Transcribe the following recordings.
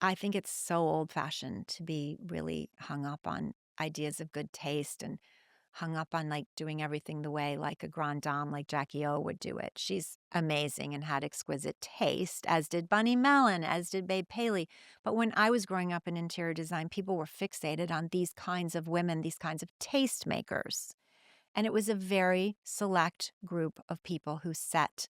I think it's so old-fashioned to be really hung up on ideas of good taste and hung up on, like, doing everything the way, like, a grande dame like Jackie O would do it. She's amazing and had exquisite taste, as did Bunny Mellon, as did Babe Paley. But when I was growing up in interior design, people were fixated on these kinds of women, these kinds of tastemakers. And it was a very select group of people who set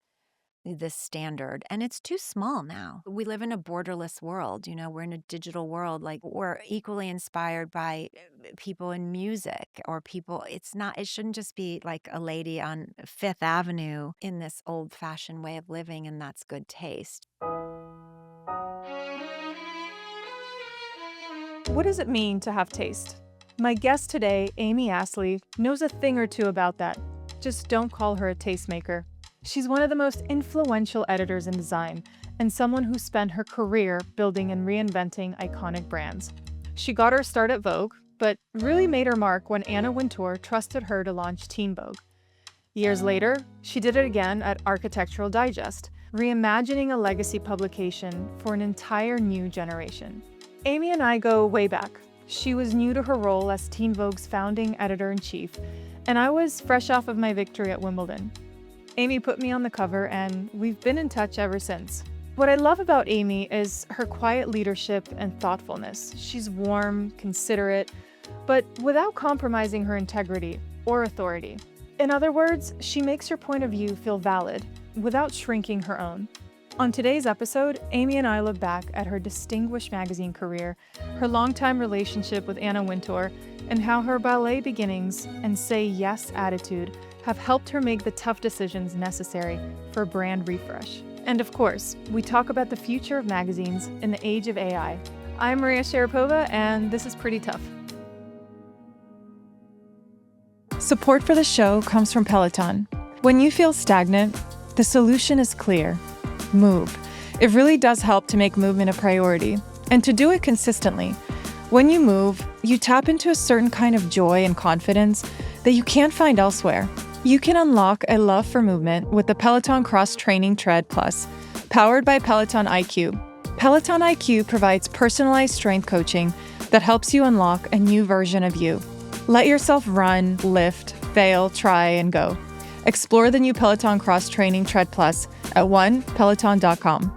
this standard, and it's too small now. We live in a borderless world, we're in a digital world. Like, we're equally inspired by people in music or people. It shouldn't just be like a lady on Fifth Avenue in this old-fashioned way of living, and that's good taste. What does it mean to have taste? My guest today, Amy Astley, knows a thing or two about that. Just don't call her a tastemaker. She's one of the most influential editors in design and someone who spent her career building and reinventing iconic brands. She got her start at Vogue, but really made her mark when Anna Wintour trusted her to launch Teen Vogue. Years later, she did it again at Architectural Digest, reimagining a legacy publication for an entire new generation. Amy and I go way back. She was new to her role as Teen Vogue's founding editor-in-chief, and I was fresh off of my victory at Wimbledon. Amy put me on the cover, and we've been in touch ever since. What I love about Amy is her quiet leadership and thoughtfulness. She's warm, considerate, but without compromising her integrity or authority. In other words, she makes her point of view feel valid without shrinking her own. On today's episode, Amy and I look back at her distinguished magazine career, her longtime relationship with Anna Wintour, and how her ballet beginnings and say yes attitude have helped her make the tough decisions necessary for brand refresh. And of course, we talk about the future of magazines in the age of AI. I'm Maria Sharapova, and this is Pretty Tough. Support for the show comes from Peloton. When you feel stagnant, the solution is clear. Move. It really does help to make movement a priority, and to do it consistently. When you move, you tap into a certain kind of joy and confidence that you can't find elsewhere. You can unlock a love for movement with the Peloton Cross Training Tread Plus, powered by Peloton IQ. Peloton IQ provides personalized strength coaching that helps you unlock a new version of you. Let yourself run, lift, fail, try, and go. Explore the new Peloton Cross Training Tread Plus at onepeloton.com.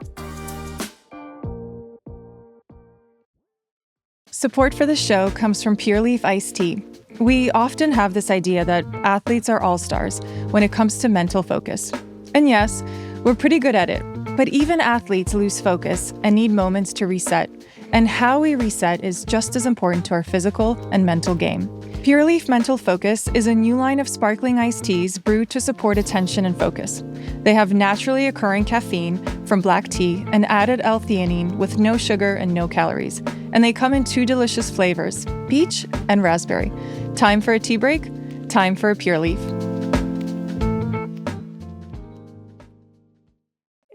Support for the show comes from Pure Leaf Iced Tea. We often have this idea that athletes are all-stars when it comes to mental focus. And yes, we're pretty good at it. But even athletes lose focus and need moments to reset. And how we reset is just as important to our physical and mental game. Pure Leaf Mental Focus is a new line of sparkling iced teas brewed to support attention and focus. They have naturally occurring caffeine from black tea and added L-theanine with no sugar and no calories. And they come in 2 delicious flavors, peach and raspberry. Time for a tea break? Time for a Pure Leaf.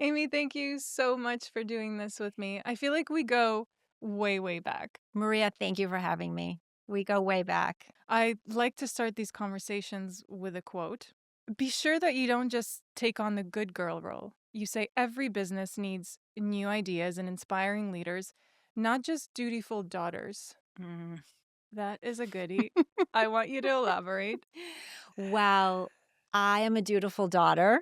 Amy, thank you so much for doing this with me. I feel like we go way, way back. Maria, thank you for having me. We go way back. I like to start these conversations with a quote. Be sure that you don't just take on the good girl role. You say every business needs new ideas and inspiring leaders, not just dutiful daughters. Mm. That is a goodie. I want you to elaborate. Well, I am a dutiful daughter.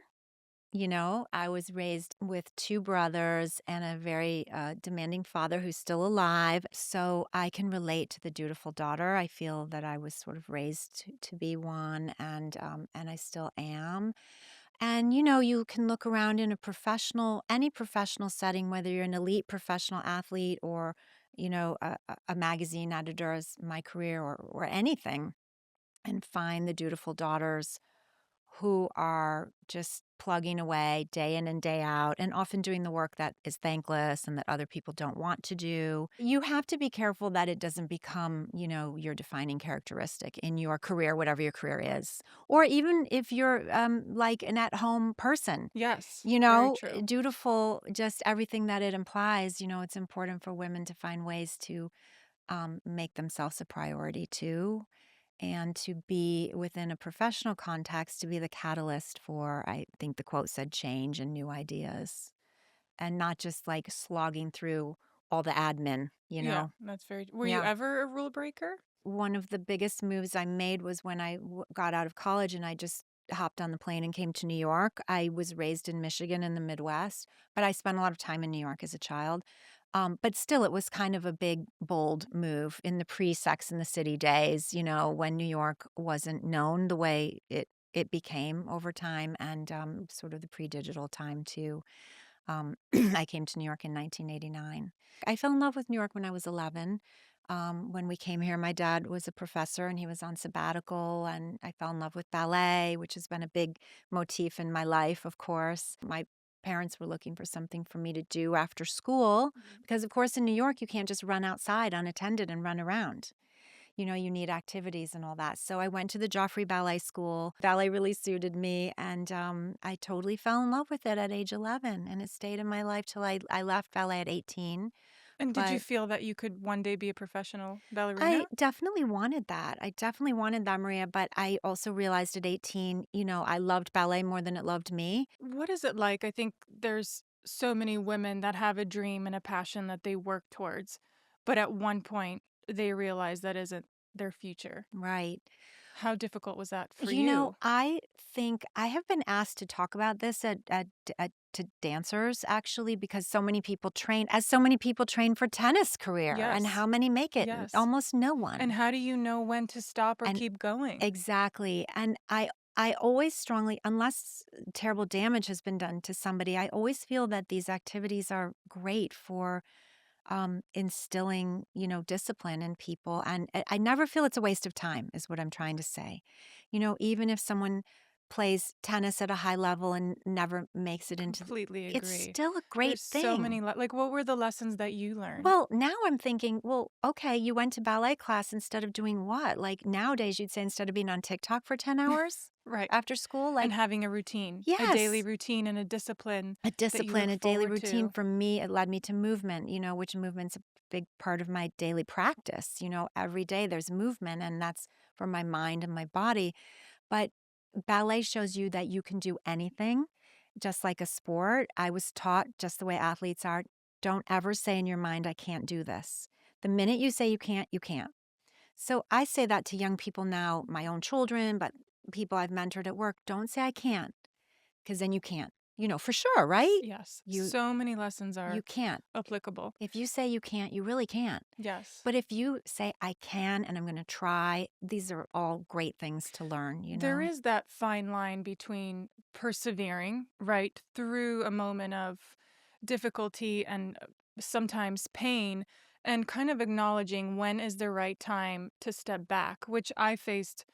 I was raised with 2 brothers and a very demanding father who's still alive. So I can relate to the dutiful daughter. I feel that I was sort of raised to be one, and I still am. And you can look around in any professional setting, whether you're an elite professional athlete or a magazine editor, as my career, or anything, and find the dutiful daughters who are just plugging away day in and day out, and often doing the work that is thankless and that other people don't want to do. You have to be careful that it doesn't become, your defining characteristic in your career, whatever your career is. Or even if you're like an at-home person, Yes, very true. dutiful, just everything that it implies. It's important for women to find ways to make themselves a priority too, and to be within a professional context, to be the catalyst for, I think the quote said, change and new ideas, and not just like slogging through all the admin, Yeah, that's very. Were you Yeah. ever a rule breaker? One of the biggest moves I made was when I got out of college and I just hopped on the plane and came to New York. I was raised in Michigan in the Midwest, but I spent a lot of time in New York as a child. But still, it was kind of a big, bold move in the pre-Sex and the City days, when New York wasn't known the way it became over time, and sort of the pre-digital time too. I came to New York in 1989. I fell in love with New York when I was 11. When we came here, my dad was a professor and he was on sabbatical, and I fell in love with ballet, which has been a big motif in my life, of course. My parents were looking for something for me to do after school Mhm. because, of course, in New York, you can't just run outside unattended and run around. You need activities and all that. So I went to the Joffrey Ballet School. Ballet really suited me, and I totally fell in love with it at age 11, and it stayed in my life till I left ballet at 18. And did you But feel that you could one day be a professional I ballerina? definitely wanted that. I definitely wanted that, Maria, but I also realized at 18, I loved ballet more than it loved me. What is it like? I think there's so many women that have a dream and a passion that they work towards, but at one point they realize that isn't their future. Right. How difficult was that for you? I think I have been asked to talk about this to dancers actually, because so many people train for tennis career, and Yes. how many make it? Yes. Almost no And one. how do you know when to stop or And keep going? exactly. And I always strongly, unless terrible damage has been done to somebody, I always feel that these activities are great for instilling, discipline in people. And I never feel it's a waste of time, is what I'm trying to say. Even if someone plays tennis at a high level and never makes it into Completely it's agree. still a great There's so many thing. like what were the lessons that you learned? Well, now I'm thinking, well, okay, you went to ballet class instead of doing what? Like nowadays, you'd say instead of being on TikTok for 10 hours Right. after school, And like, having a daily yes. routine and a discipline A that you discipline, look a daily forward routine to. for me, it led me to movement, which movement's a big part of my daily practice. Every day there's movement, and that's for my mind and my body. But ballet shows you that you can do anything, just like a sport. I was taught, just the way athletes are, don't ever say in your mind, I can't do this. The minute you say you can't, you can't. So I say that to young people now, my own children, but people I've mentored at work, don't say I can't, because then you can't. For sure, right? Yes. You So many lessons you are can't. applicable. If you say you can't, you really can't. Yes. But if you say I can and I'm going to try, these are all great things to learn. There is that fine line between persevering, right, through a moment of difficulty and sometimes pain, and kind of acknowledging when is the right time to step back, which I faced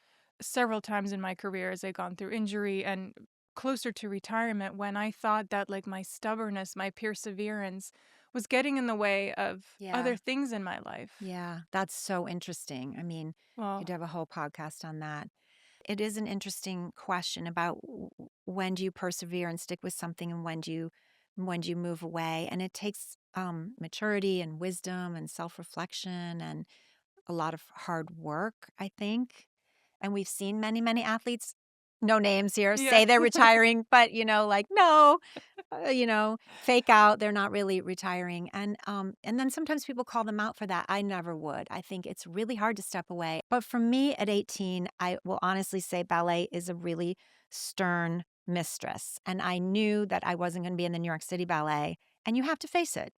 several times in my career as I gone through injury and closer to retirement when I thought that like my stubbornness, my perseverance was getting in the way of other Yeah. things in my life. Yeah, that's so interesting. I mean, Well, could have a whole podcast on that. It is an interesting question about when do you persevere and stick with something, and when do you move away, and it takes maturity and wisdom and self-reflection and a lot of hard work, I think. And we've seen many, many athletes, no names here, yeah. say they're retiring, but, like, no, fake out. They're not really retiring. And then sometimes people call them out for that. I never would. I think it's really hard to step away. But for me at 18, I will honestly say ballet is a really stern mistress. And I knew that I wasn't going to be in the New York City Ballet. And you have to face it,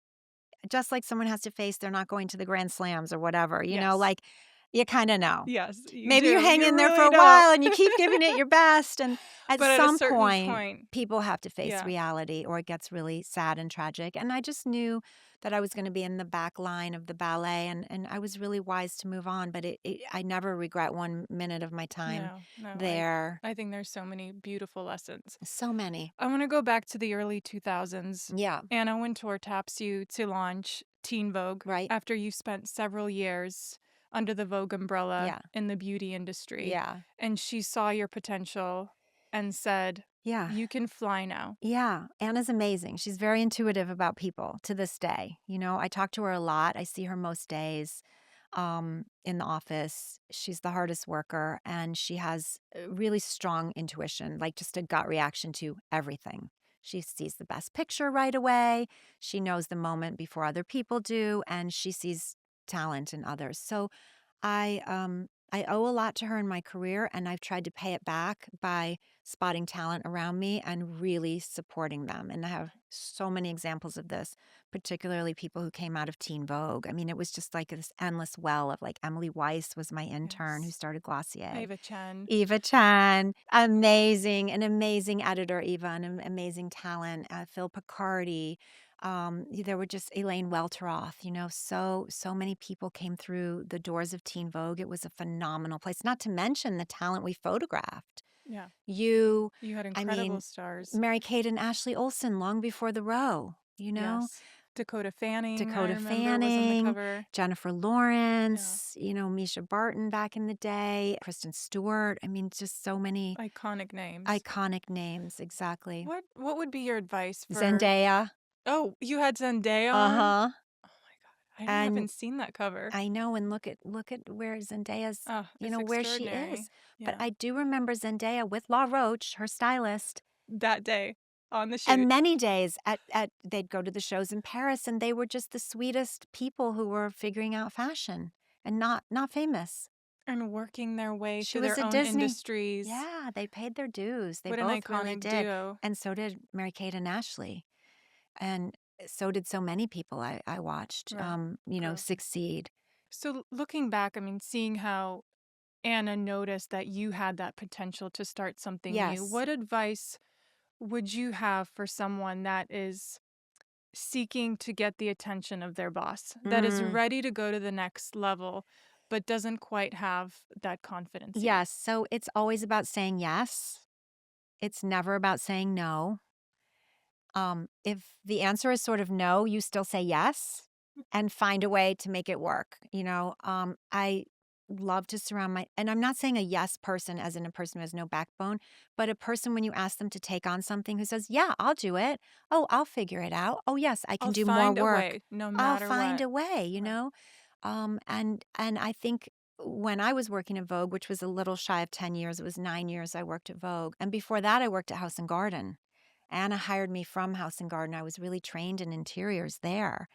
just like someone has to face they're not going to the Grand Slams or whatever, Yes. like, you kinda know. Yes, you Maybe you do. hang You in there for really a don't. while and you keep giving it your best, and at But at a some certain point, point, people have to face yeah. reality or it gets really sad and tragic, and I just knew that I was gonna be in the back line of the ballet, and I was really wise to move on, but I never regret 1 minute of my time No, no, there. I think there's so many beautiful lessons. So many. I want to go back to the early 2000s. Yeah, Anna Wintour taps you to launch Teen Vogue right? after you spent several years under the Vogue umbrella Yeah, in the beauty industry. yeah, And she saw your potential and said, yeah. "You can fly now." Yeah, Anna's amazing. She's very intuitive about people to this day. I talk to her a lot. I see her most days in the office. She's the hardest worker, and she has a really strong intuition, like just a gut reaction to everything. She sees the best picture right away. She knows the moment before other people do, and she sees talent in others. So I owe a lot to her in my career, and I've tried to pay it back by spotting talent around me and really supporting them. And I have so many examples of this, particularly people who came out of Teen Vogue. I mean, it was just like this endless well of like Emily Weiss was my intern who Yes. started Glossier. Ava Chen. Eva Chan, amazing, an amazing editor, Eva, an amazing talent. Phil Picardi. There were just Elaine Welteroth, so many people came through the doors of Teen Vogue. It was a phenomenal place, not to mention the talent we photographed. Yeah. You, You had I incredible mean, stars. Mary-Kate and Ashley Olsen long before the row. Yes. Dakota Fanning, I Dakota remember, was on the Fanning, cover. Jennifer Yeah. Lawrence, Misha Barton back in the day, Kristen Stewart. I mean, just so many Iconic names. iconic names, exactly. What would be your advice for Zendaya. Oh, you had Zendaya on? Uh-huh. Oh my god. I And haven't seen that cover. I know, and look at where Zendaya's, Oh, it's where she is. extraordinary. But Yeah. I do remember Zendaya with La Roche, her stylist, That day on the and shoot. many days at they'd go to the shows in Paris, and they were just the sweetest people who were figuring out fashion and not famous. And working their way She through was their a own Disney. industries. Yeah, they paid their dues. They What an both really iconic did. duo. And so did Mary-Kate and Ashley. And so did so many people I watched, Right. Grow. succeed. So looking back, I mean, seeing how Anna noticed that you had that potential to start something new, Yes. what advice would you have for someone that is seeking to get the attention of their boss, that is Mm, ready to go to the next level, but doesn't quite have that confidence yet? yes. So it's always about saying yes. It's never about saying no. If the answer is sort of no, you still say yes and find a way to make it work. I love to surround and I'm not saying a yes person as in a person who has no backbone, but a person when you ask them to take on something who says, yeah, I'll do it. Oh, I'll figure it out. Oh, yes, I can I'll do more find a work. way no I'll matter find what. a way, Right. and I think when I was working at Vogue, which was a little shy of 10 years, it was 9 years I worked at Vogue. And before that, I worked at House and Garden. Anna hired me from House and Garden. I was really trained in interiors there.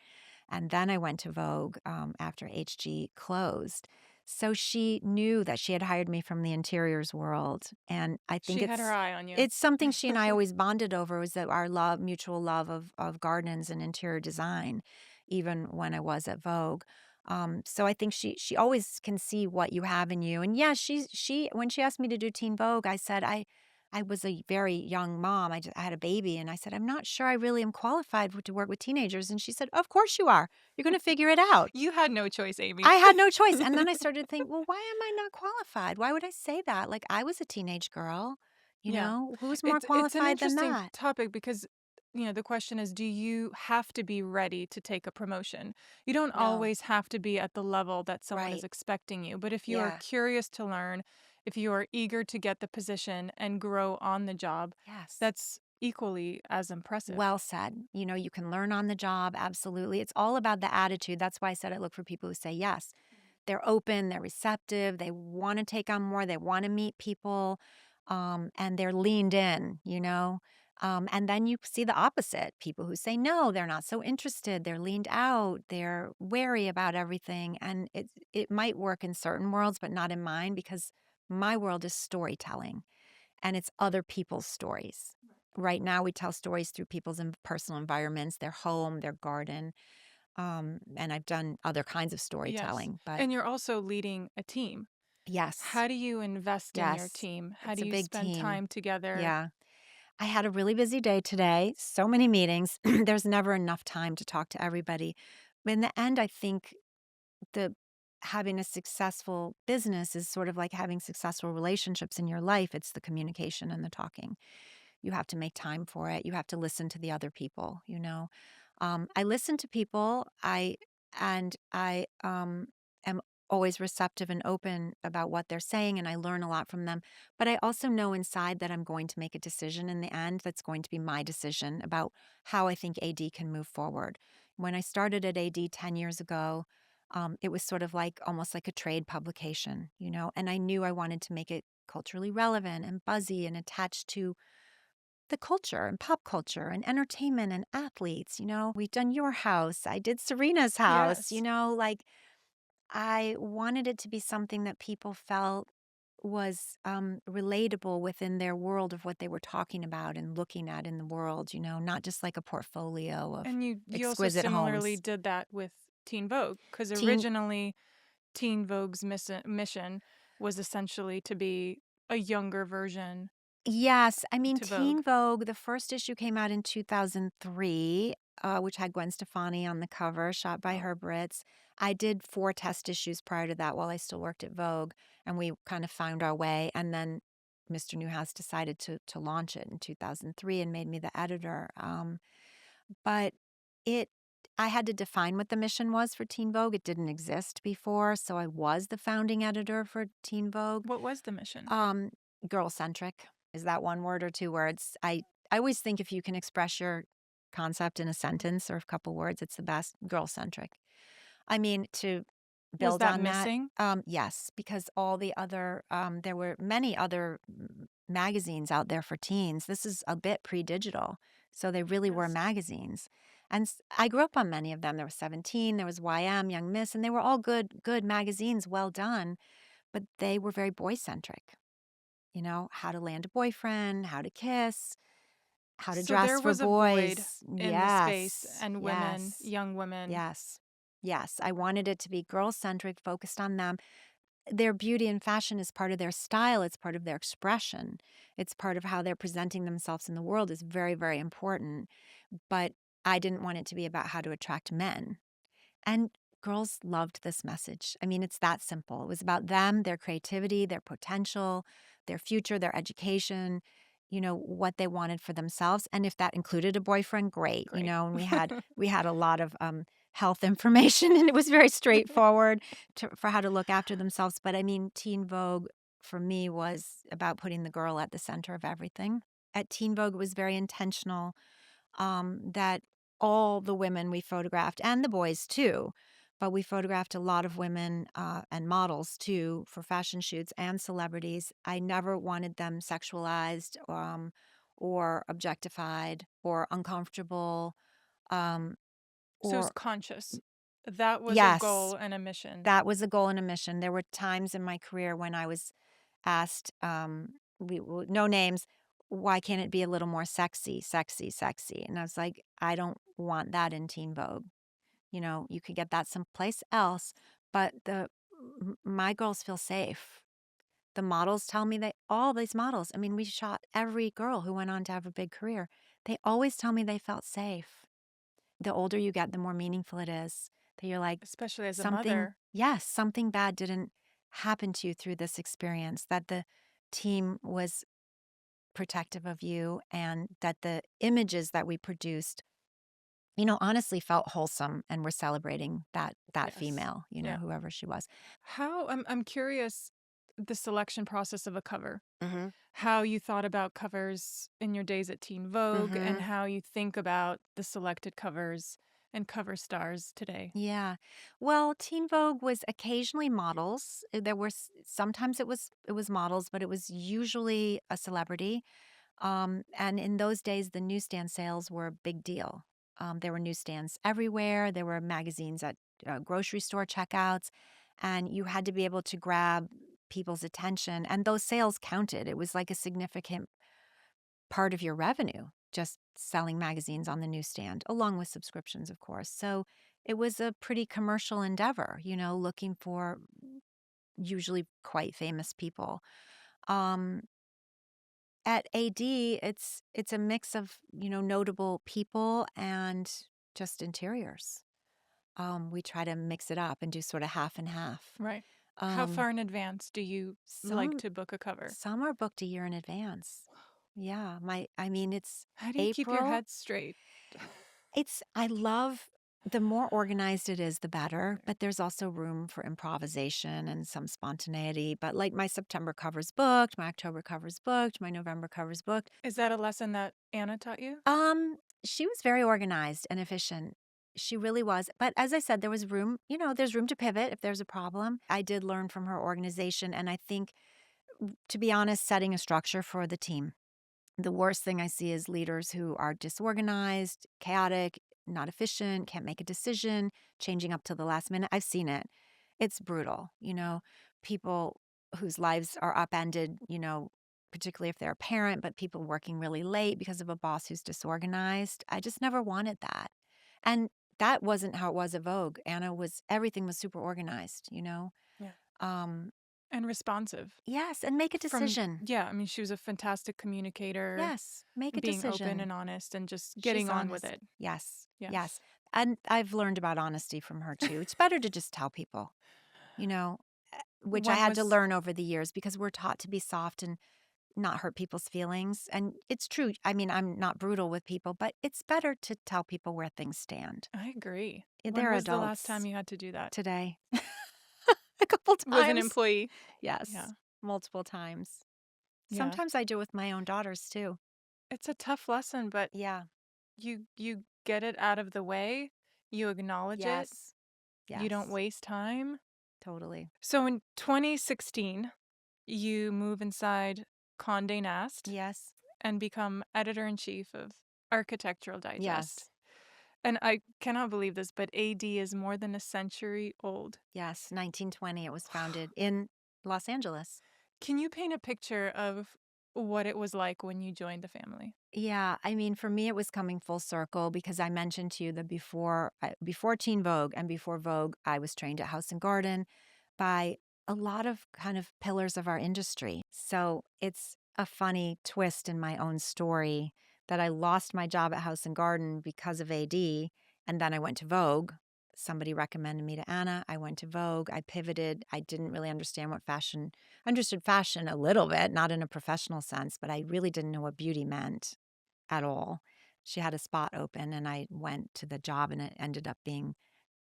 And then I went to Vogue after HG closed. So she knew that she had hired me from the interiors world. And I think She had her eye on you. it's something she and I always bonded over was that our mutual love of gardens and interior design, even when I was at Vogue. So I think she always can see what you have in you. And yeah, she when she asked me to do Teen Vogue, I said I was a very young mom. I had a baby, and I said, I'm not sure I really am qualified to work with teenagers. And she said, Of course you are. You're going to figure it out. You had no choice, Amy. I had no choice. And then I started to think, well, why am I not qualified? Why would I say that? Like, I was a teenage girl, Yeah. who's more It's an qualified than interesting that? topic because the question is, do you have to be ready to take a promotion? You don't No. always have to be at the level that someone is Right. expecting you, but if you are Yeah. curious to learn, if you are eager to get the position and grow on the job, Yes. that's equally as impressive. Well said. You can learn on the job. Absolutely. It's all about the attitude. That's why I said I look for people who say yes. They're open, they're receptive, they want to take on more, they want to meet people, and they're leaned in. And then you see the opposite people who say no, they're not so interested, they're leaned out, they're wary about everything. And it might work in certain worlds, but not in mine because my world is storytelling and it's other people's stories. Right now, we tell stories through people's personal environments, their home, their garden. And I've done other kinds of Yes. storytelling, but And you're also leading a team. yes, How do you invest in your yes, team? How it's do a you big spend team. time together? Yeah. I had a really busy day today, so many meetings. There's never enough time to talk to everybody. But in the end, I think the having a successful business is sort of like having successful relationships in your life. It's the communication and the talking. You have to make time for it. You have to listen to the other people. I listen to people. I am always receptive and open about what they're saying, and I learn a lot from them. But I also know inside that I'm going to make a decision in the end that's going to be my decision about how I think AD can move forward. When I started at AD 10 years ago, it was sort of like almost like a trade publication, and I knew I wanted to make it culturally relevant and buzzy and attached to the culture and pop culture and entertainment and athletes. We've done your house. I did Serena's house. Yes. Like I wanted it to be something that people felt was relatable within their world of what they were talking about and looking at in the world, not just like a portfolio of And you also exquisite similarly homes. did that with Teen Vogue, because Teen originally Teen Vogue's mission was essentially to be a younger version Yes, I mean, to Vogue. Teen Vogue, the first issue came out in 2003, which had Gwen Stefani on the cover, shot by Wow. Herb Ritz. I did 4 test issues prior to that while I still worked at Vogue, and we kind of found our way, and then Mr. Newhouse decided to launch it in 2003 and made me the editor, but it I had to define what the mission was for Teen Vogue. It didn't exist before, so I was the founding editor for Teen Vogue. What was the mission? Um, Girl centric. Is that one word or 2 words? I always think if you can express your concept in a sentence or a couple words, it's the best. Girl centric. I mean, to Was build that on that, missing? yes, because all the other, there were many other magazines out there for teens. This is a bit pre-digital, so they really were Yes. magazines. And I grew up on many of them. There was 17, there was YM, Young Miss, and they were all good magazines, well done, but they were very boy centric. How to land a boyfriend, how to kiss, how to So dress there for was a void boys. in the space, Yes, and women, yes, young women, yes, yes. I wanted it to be girl centric, focused on them. Their beauty and fashion is part of their style, it's part of their expression, it's part of how they're presenting themselves in the world is very, very important. But I didn't want it to be about how to attract men. And girls loved this message. I mean, it's that simple. It was about them, their creativity, their potential, their future, their education, what they wanted for themselves. And if that included a boyfriend, great, great. and we had a lot of health information and it was very straightforward for how to look after themselves. But I mean, Teen Vogue for me was about putting the girl at the center of everything. At Teen Vogue, it was very intentional that all the women we photographed, and the boys too, but we photographed a lot of women and models too for fashion shoots and celebrities. I never wanted them sexualized or objectified or uncomfortable. Um, So it was or, conscious. That was a yes, goal and a mission. that was a goal and a mission. There were times in my career when I was asked, no names, why can't it be a little more sexy, sexy, sexy? And I was like, I don't want that in Teen Vogue. You could get that someplace else, but my girls feel safe. The models tell me all these models, I mean, we shot every girl who went on to have a big career. They always tell me they felt safe. The older you get, the more meaningful it is that you're like, Especially as a mother. yes, something bad didn't happen to you through this experience, that the team was protective of you and that the images that we produced, honestly felt wholesome and we're celebrating that Yes. female, Yeah. whoever she was. I'm curious, the selection process of a cover. Mhm. How you thought about covers in your days at Teen Vogue, and Mhm. how you think about the selected covers and cover stars today. Yeah. Well, Teen Vogue was occasionally models. There were sometimes it was models, but it was usually a celebrity. And in those days, the newsstand sales were a big deal. There were newsstands everywhere. There were magazines at grocery store checkouts, and you had to be able to grab people's attention. And those sales counted. It was like a significant part of your revenue, just selling magazines on the newsstand, along with subscriptions, of course. So it was a pretty commercial endeavor, looking for usually quite famous people. Um, at AD, it's a mix of, notable people and just interiors. We try to mix it up and do sort of half and half. Right. How Um, far in advance do you like some to book a cover? some are booked a year in advance. Yeah, I mean it's How do you keep your April. head straight? I love the more organized it is, the better, Right. but there's also room for improvisation and some spontaneity. But like my September cover's booked, my October cover's booked, my November cover's booked. Is that a lesson that Anna taught you? She was very organized and efficient. She really was. But as I said, there was room, there's room to pivot if there's a problem. I did learn from her organization. And I think, to be honest, setting a structure for the team. The worst thing I see is leaders who are disorganized, chaotic, not efficient, can't make a decision, changing up to the last minute. I've seen it. It's brutal, people whose lives are upended, particularly if they're a parent, but people working really late because of a boss who's disorganized. I just never wanted that. And that wasn't how it was at Vogue. Everything was super organized. Yeah. Um, And responsive. yes, and make a decision. I mean, she was a fantastic communicator, Yes, make a being open decision. and honest and just She's getting on with honest. it. Yes, Yes. yes. And I've learned about honesty from her too. It's better to just tell people, you know, which I When had to was learn over the years because we're taught to be soft and not hurt people's feelings. And it's true. I mean, I'm not brutal with people, but it's better to tell people where things stand. I agree. When They're was the last time adults you had to do that? today. A couple Was an times. employee? Yeah. Yes, multiple times. Yeah. Sometimes I do with my own daughters too. It's a tough lesson, but Yeah. you get it out of the way. You acknowledge it. Yes. You don't Yes. waste time. Totally. So in 2016, you move inside Condé Nast Yes. and become editor-in-chief of Architectural Digest. Yes. And I cannot believe this, but AD is more than a century old. Yes. 1920. It was founded in Los Angeles. Can you paint a picture of what it was like when you joined the family? Yeah. I mean, for me, it was coming full circle because I mentioned to you that before Teen Vogue and before Vogue, I was trained at House and Garden by a lot of kind of pillars of our industry. So it's a funny twist in my own story that I lost my job at House and Garden because of AD, and then I went to Vogue. Somebody recommended me to Anna. I went to Vogue. I pivoted. I didn't really understand what fashion, I understood fashion a little bit, not in a professional sense, but I really didn't know what beauty meant at all. She had a spot open and I went to the job and it ended up being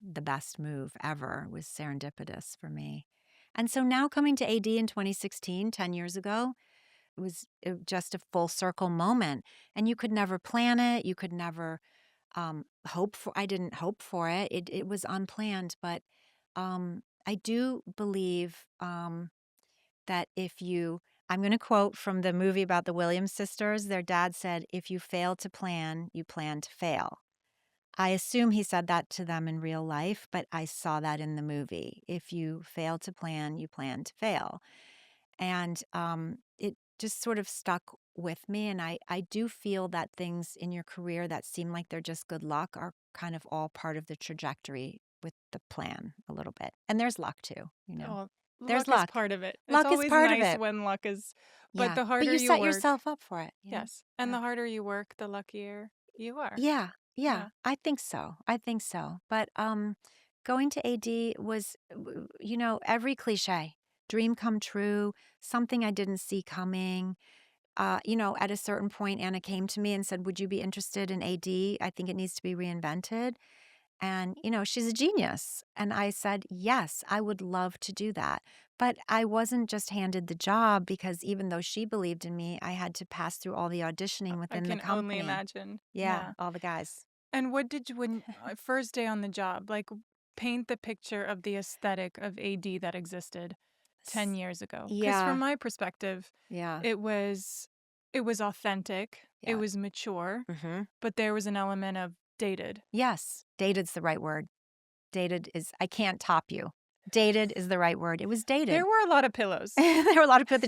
the best move ever. It was serendipitous for me. And so now coming to AD in 2016, 10 years ago, it was just a full circle moment. And you could never plan it. You could never I didn't hope for it. It was unplanned, but I do believe that I'm going to quote from the movie about the Williams sisters. Their dad said, "If you fail to plan, you plan to fail." I assume he said that to them in real life, but I saw that in the movie. If you fail to plan, you plan to fail. And it just sort of stuck with me. And I do feel that things in your career that seem like they're just good luck are kind of all part of the trajectory with the plan a little bit. And there's luck too. Oh, There's luck is luck. part of it. It's Luck is always part of nice it. when luck is, but Yeah. the But harder you you set work, yourself up for it. yes, and Yeah. the harder you work, the luckier you are. Yeah. Yeah. Yeah. I think so. I think so. But going to AD was every cliche. Dream come true, something I didn't see coming. At a certain point, Anna came to me and said, "Would you be interested in AD? I think it needs to be reinvented." And, she's a genius. And I said, "Yes, I would love to do that." But I wasn't just handed the job because even though she believed in me, I had to pass through all the auditioning I within the can only company. imagine. Yeah, Yeah. all the guys. And what did you, when first day on the job, like paint the picture of the aesthetic of AD that existed 10 S- years ago? Because from Yeah, my perspective, yeah, it was it was authentic, it yeah. was mature, Hmm. but there was an element of dated. Yes, dated's the right word. I can't top you. Dated is the right word. It was dated. There were a lot of pillows, There were a lot of people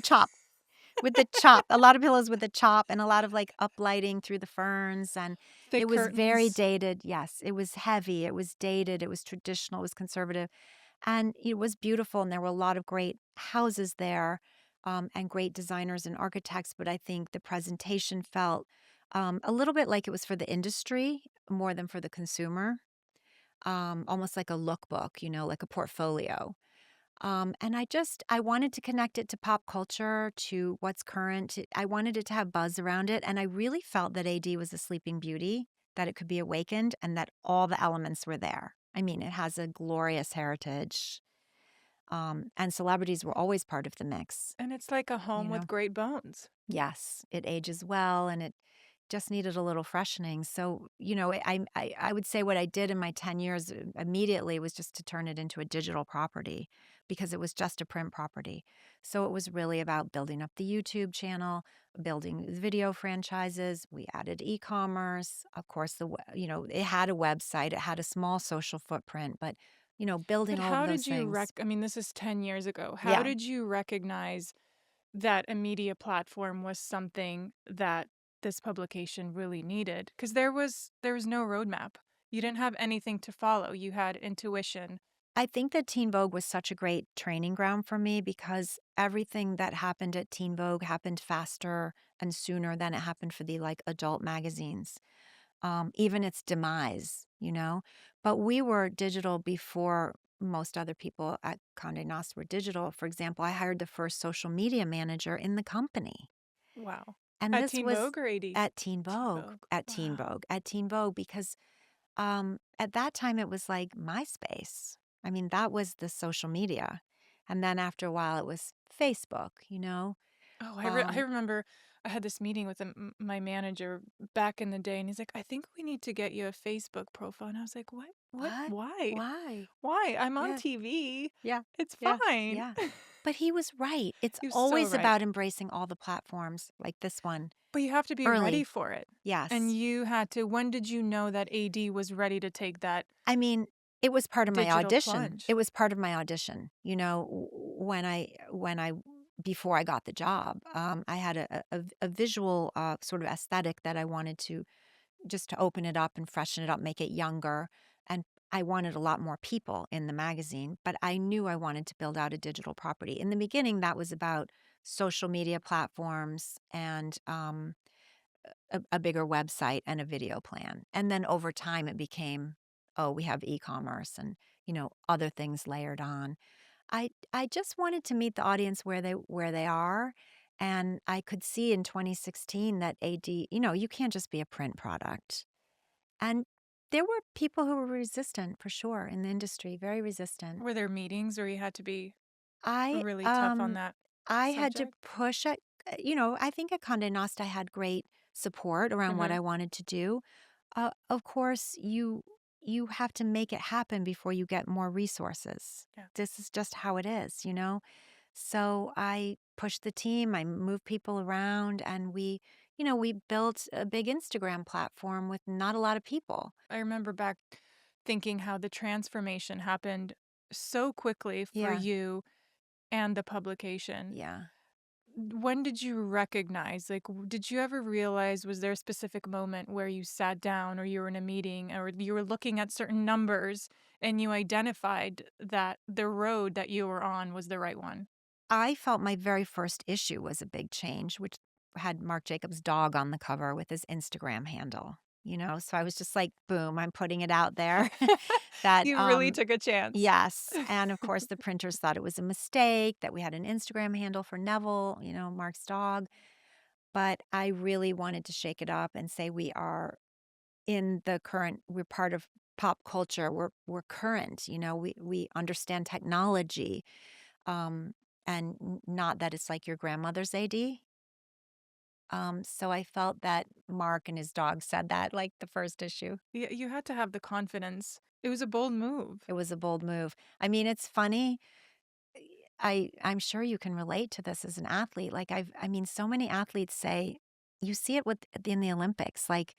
with the chop, a lot of pillows with the chop and a lot of like uplighting through the ferns. And thick it was very curtains. dated. Yes, it was heavy. It was dated. It was traditional. It was conservative. And it was beautiful. And there were a lot of great houses there and great designers and architects. But I think the presentation felt a little bit like it was for the industry more than for the consumer, almost like a lookbook, like a portfolio. And I wanted to connect it to pop culture, to what's current. I wanted it to have buzz around it. And I really felt that AD was a sleeping beauty, that it could be awakened, and that all the elements were there. I mean, it has a glorious heritage. And celebrities were always part of the mix, And it's like a you home with know? great bones. Yes, it ages well and it just needed a little freshening. So, I would say what I did in my 10 years immediately was just to turn it into a digital property because it was just a print property. So it was really about building up the YouTube channel, building video franchises. We added e-commerce. Of course, it had a website, it had a small social footprint, but building But all of how those did you things. I mean, this is 10 years ago. How Yeah. did you recognize that a media platform was something that this publication really needed? Because there was no roadmap. You didn't have anything to follow. You had intuition. I think that Teen Vogue was such a great training ground for me because everything that happened at Teen Vogue happened faster and sooner than it happened for the like adult magazines, even its demise. But we were digital before most other people at Condé Nast were digital. For example, I hired the first social media manager in the company. Wow. And At this Teen was Vogue or AD? at Teen Teen Vogue, Vogue. at Teen Wow. Vogue, at Teen Vogue, because at that time, it was like MySpace. I mean, that was the social media. And then after a while, it was Facebook. Oh, I Um, remember I had this meeting with my manager back in the day, and he's like, "I think we need to get you a Facebook profile." And I was like, "What? What? what? Why? Why? Why? I'm on Yeah, TV. yeah, It's yeah, fine." yeah. But he was right. It's He was so always right. about embracing all the platforms like this one But you have to be ready early. for it. And Yes. you had to when did you know that AD was ready to take that I mean, it was part of my digital audition. It plunge? was part of my audition, when I before I got the job. I had a visual sort of aesthetic that I wanted to just to open it up and freshen it up, make it younger. And I wanted a lot more people in the magazine, but I knew I wanted to build out a digital property. In the beginning, that was about social media platforms and a bigger website and a video plan. And then over time, it became, oh, we have e-commerce and other things layered on. I just wanted to meet the audience where they are, and I could see in 2016 that AD, you can't just be a print product. And there were people who were resistant for sure in the industry, very resistant. Were there meetings where you had to be I really tough on um that I had to subject? push it. I think at Condé Nast I had great support around what Mhm. I wanted to do. Of course, you have to make it happen before you get more resources. Yeah. This is just how it is. So I pushed the team, I moved people around, and we built a big Instagram platform with not a lot of people. I remember back thinking how the transformation happened so quickly for Yeah, you and the publication. yeah. When did you recognize? Like, did you ever realize, was there a specific moment where you sat down or you were in a meeting or you were looking at certain numbers and you identified that the road that you were on was the right one? I felt my very first issue was a big change, which had Marc Jacobs' dog on the cover with his Instagram handle. So I was just like, boom, I'm putting it out there that, You really took a chance. yes. And of course, the printers thought it was a mistake that we had an Instagram handle for Neville, Mark's dog. But I really wanted to shake it up and say we're part of pop culture. We're current, we understand technology. Um, and not that it's like your grandmother's AD. So I felt that Mark and his dog said that like the first issue. You had to have the confidence. It was a bold move. It was a bold move. I mean, it's funny. I'm sure you can relate to this as an athlete. Like I mean, so many athletes say you see it in the Olympics, like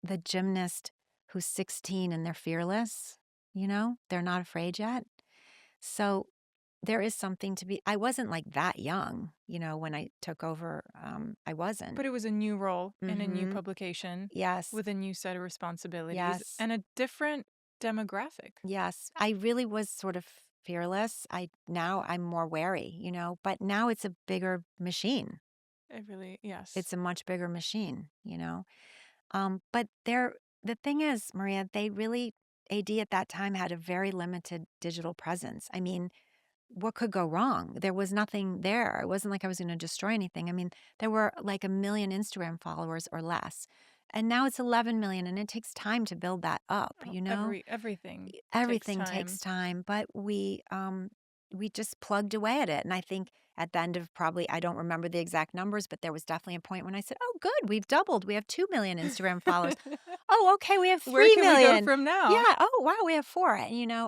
the gymnast who's 16 and they're fearless, they're not afraid yet. So there is something to be I wasn't like that young, when I took over. I wasn't. But it was a new role in a new Mhm. publication Yes. with a new set of responsibilities Yes. and a different demographic. Yes. I really was sort of fearless. Now I'm more wary, but now it's a bigger machine. It really, yes. It's a much bigger machine. But the thing is, Maria, they really AD at that time had a very limited digital presence. I mean, what could go wrong? There was nothing there. It wasn't like I was going to destroy anything. I mean, there were like 1 million Instagram followers or less. And now it's 11 million, and it takes time to build that up, Oh, you know? everything takes Everything takes time. time, but we just plugged away at it. And I think at the end of probably, I don't remember the exact numbers, but there was definitely a point when I said, "Oh, good, we've doubled. We have 2 million Instagram followers. Oh, okay, we have Where 3 can we go million. from now? Yeah. Oh, wow, we have 4."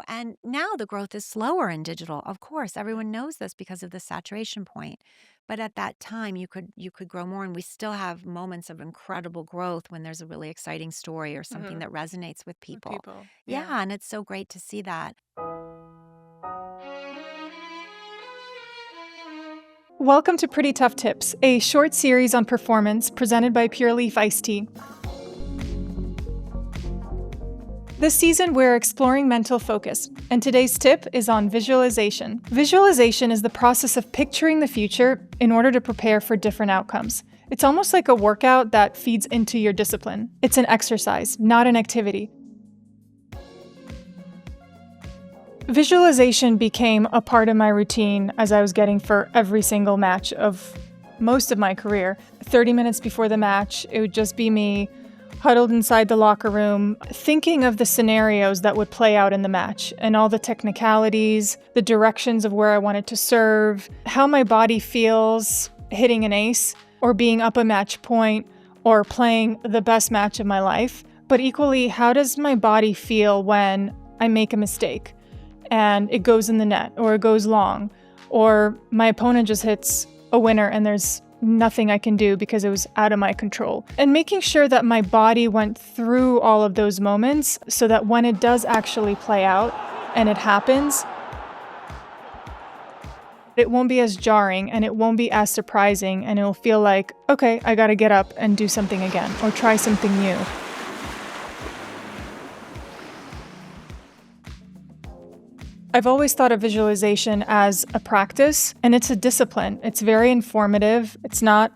And now the growth is slower in digital. Of course, everyone knows this because of the saturation point. But at that time, you could grow more, and we still have moments of incredible growth when there's a really exciting story or something Hmm. that resonates with With people. people. Yeah, Yeah. and it's so great to see that. Welcome to Pretty Tough Tips, a short series on performance presented by Pure Leaf Iced Tea. This season, we're exploring mental focus, and today's tip is on visualization. Visualization is the process of picturing the future in order to prepare for different outcomes. It's almost like a workout that feeds into your discipline. It's an exercise, not an activity. Visualization became a part of my routine as I was getting for every single match of most of my career. 30 minutes before the match, it would just be me huddled inside the locker room, thinking of the scenarios that would play out in the match and all the technicalities, the directions of where I wanted to serve, how my body feels hitting an ace or being up a match point or playing the best match of my life. But equally, how does my body feel when I make a mistake and it goes in the net or it goes long, or my opponent just hits a winner and there's nothing I can do because it was out of my control. And making sure that my body went through all of those moments so that when it does actually play out and it happens, it won't be as jarring and it won't be as surprising, and it'll feel like, okay, I gotta get up and do something again or try something new. I've always thought of visualization as a practice, and it's a discipline. It's very informative. It's not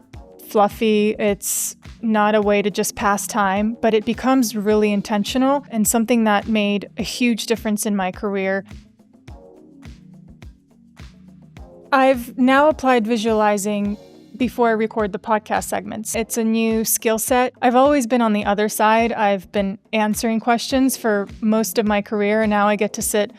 fluffy. It's not a way to just pass time, but it becomes really intentional and something that made a huge difference in my career. I've now applied visualizing before I record the podcast segments. It's a new skill set. I've always been on the other side. I've been answering questions for most of my career, and now I get to sit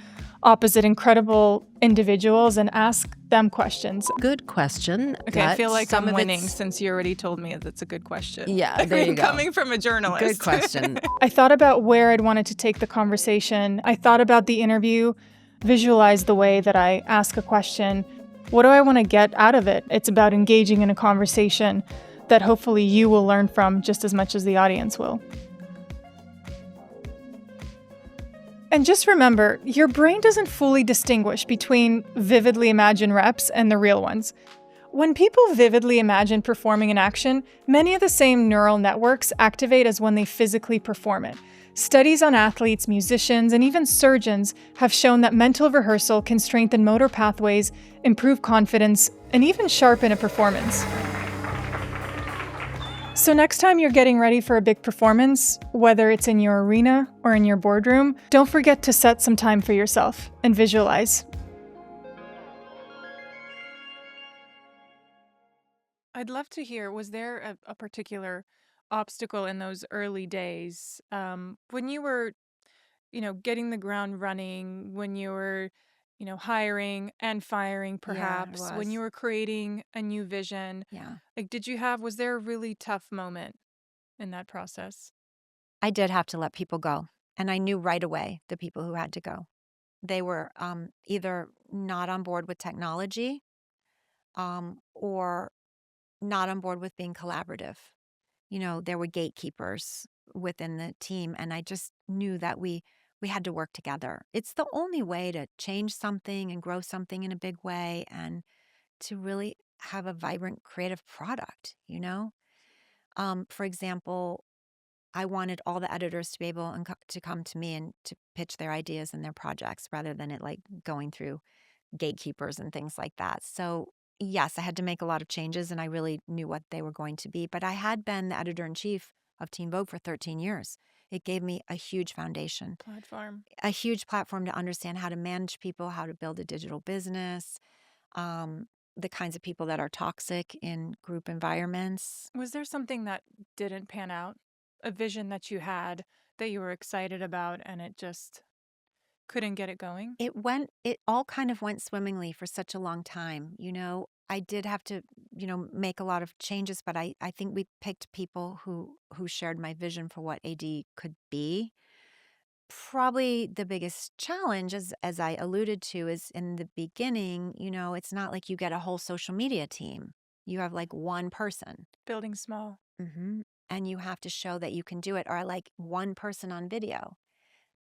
opposite incredible individuals and ask them questions. Good question. Okay, I feel like Some I'm of winning it's- since you already told me that's a good question. Yeah, there you go. Coming from a journalist. Good question. I thought about where I'd wanted to take the conversation. I thought about the interview, visualized the way that I ask a question. What do I want to get out of it? It's about engaging in a conversation that hopefully you will learn from just as much as the audience will. And just remember, your brain doesn't fully distinguish between vividly imagined reps and the real ones. When people vividly imagine performing an action, many of the same neural networks activate as when they physically perform it. Studies on athletes, musicians, and even surgeons have shown that mental rehearsal can strengthen motor pathways, improve confidence, and even sharpen a performance. So next time you're getting ready for a big performance, whether it's in your arena or in your boardroom, don't forget to set some time for yourself and visualize. I'd love to hear, was there a particular obstacle in those early days when you were, getting the ground running, when you were, hiring and firing Yeah, it perhaps, when was. you were creating a new vision? Yeah. Like, was there a really tough moment in that process? I did have to let people go. And I knew right away the people who had to go. They were either not on board with technology or not on board with being collaborative. There were gatekeepers within the team, and I just knew that we had to work together. It's the only way to change something and grow something in a big way and to really have a vibrant creative product. For example, I wanted all the editors to be able to come to me and to pitch their ideas and their projects rather than it like going through gatekeepers and things like that. So, yes, I had to make a lot of changes and I really knew what they were going to be. But I had been the editor in chief of Teen Vogue for 13 years. It gave me a huge foundation, Platform. a huge platform to understand how to manage people, how to build a digital business, the kinds of people that are toxic in group environments. Was there something that didn't pan out? A vision that you had that you were excited about and it just couldn't get it going? It all kind of went swimmingly for such a long time. I did have to, make a lot of changes, but I think we picked people who shared my vision for what AD could be. Probably the biggest challenge, as I alluded to, is in the beginning, it's not like you get a whole social media team. You have like one person. Building small. And you have to show that you can do it, or like one person on video.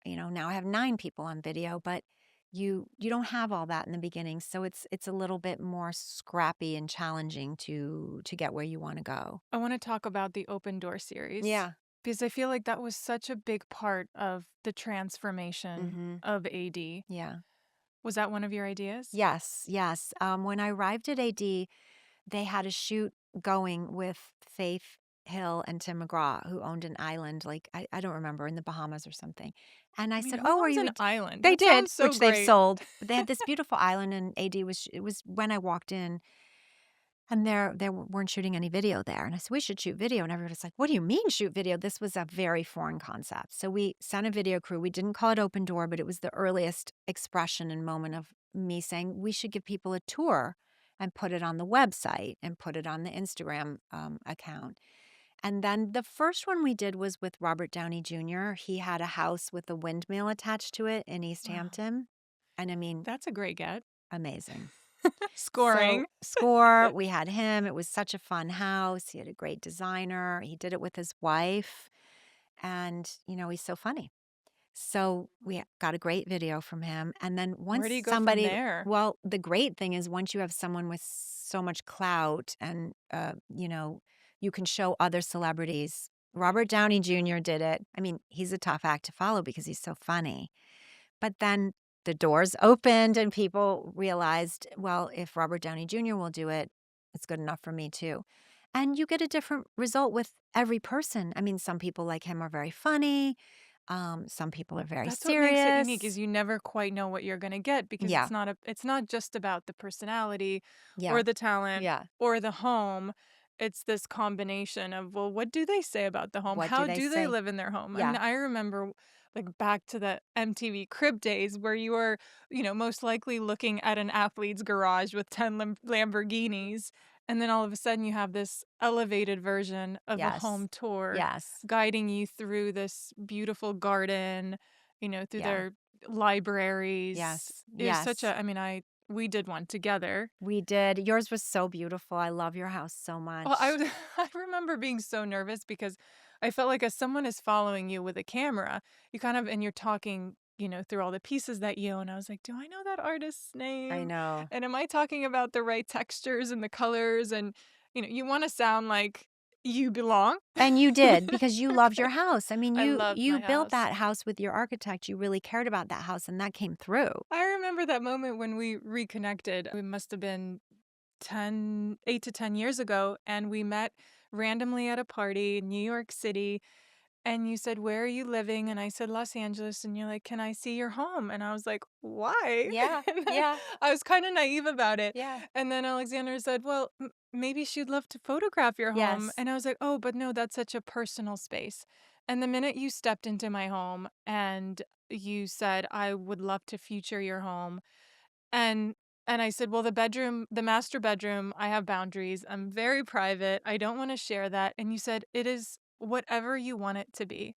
Now I have 9 people on video, but you don't have all that in the beginning, so it's a little bit more scrappy and challenging to get where you want to go. I want to talk about the Open Door series Yeah. because I feel like that was such a big part of the transformation Mhm. of AD. Yeah. Was that one of your ideas? Yes, yes. When I arrived at AD, they had a shoot going with Faith Hill and Tim McGraw, who owned an island, like I don't remember, in the Bahamas or something. And I I mean, said, who "Oh, are owns you?" an island? They That did, sounds so which they've great. sold. But they had this beautiful island, and AD was. It was when I walked in, and they weren't shooting any video there. And I said, "We should shoot video." And everybody's like, "What do you mean shoot video?" This was a very foreign concept. So we sent a video crew. We didn't call it Open Door, but it was the earliest expression and moment of me saying we should give people a tour and put it on the website and put it on the Instagram account. And then the first one we did was with Robert Downey Jr. He had a house with a windmill attached to it in East Wow, Hampton. And I mean, that's a great get. amazing. So, Scoring. score, we had him. It was such a fun house. He had a great designer. He did it with his wife. And, he's so funny. So, we got a great video from him. And then Where once do you go from somebody, there? well, the great thing is once you have someone with so much clout and, you can show other celebrities. Robert Downey Jr. did it. I mean, he's a tough act to follow because he's so funny. But then the doors opened and people realized, well, if Robert Downey Jr. will do it, it's good enough for me too. And you get a different result with every person. I mean, some people like him are very funny. Some people are very That's what makes it unique serious. is you never quite know what you're going to get because Yeah, it's not just about the personality yeah, or the talent yeah. or the home. It's this combination of, well, what do they say about the home? What do How they do they say? live in their home? I mean, Yeah, I remember like back to the MTV Crib days where you were, most likely looking at an athlete's garage with 10 Lamborghinis. And then all of a sudden you have this elevated version of a yes, home tour yes, guiding you through this beautiful garden, through yeah, their libraries. yes, It was such yes. a, I mean, we did one together. We did. Yours was so beautiful. I love your house so Well, much. I remember being so nervous because I felt like as someone is following you with a camera, you kind of, and you're talking, through all the pieces that you own. I was like, do I know that artist's I name? know. And am I talking about the right textures and the colors? And, you want to sound like you belong. And you did because you loved your house. I mean, I you loved my you built house. that house with your architect. You really cared about that house and that came through. I remember that moment when we reconnected. It must have been 8 to 10 years ago. And we met randomly at a party in New York City. And you said, "Where are you living?" And I said, "Los Angeles." And you're like, "Can I see your home?" And I was like, "Why?" Yeah, And then yeah, I was kind of naive about it. yeah. And then Alexander said, "Well, maybe she'd love to photograph your home." Yes. And I was like, "Oh, but no, that's such a personal space." And the minute you stepped into my home and you said, "I would love to feature your home," and I said, "Well, the master bedroom, I have boundaries. I'm very private. I don't want to share that." And you said, "It is whatever you want it to be."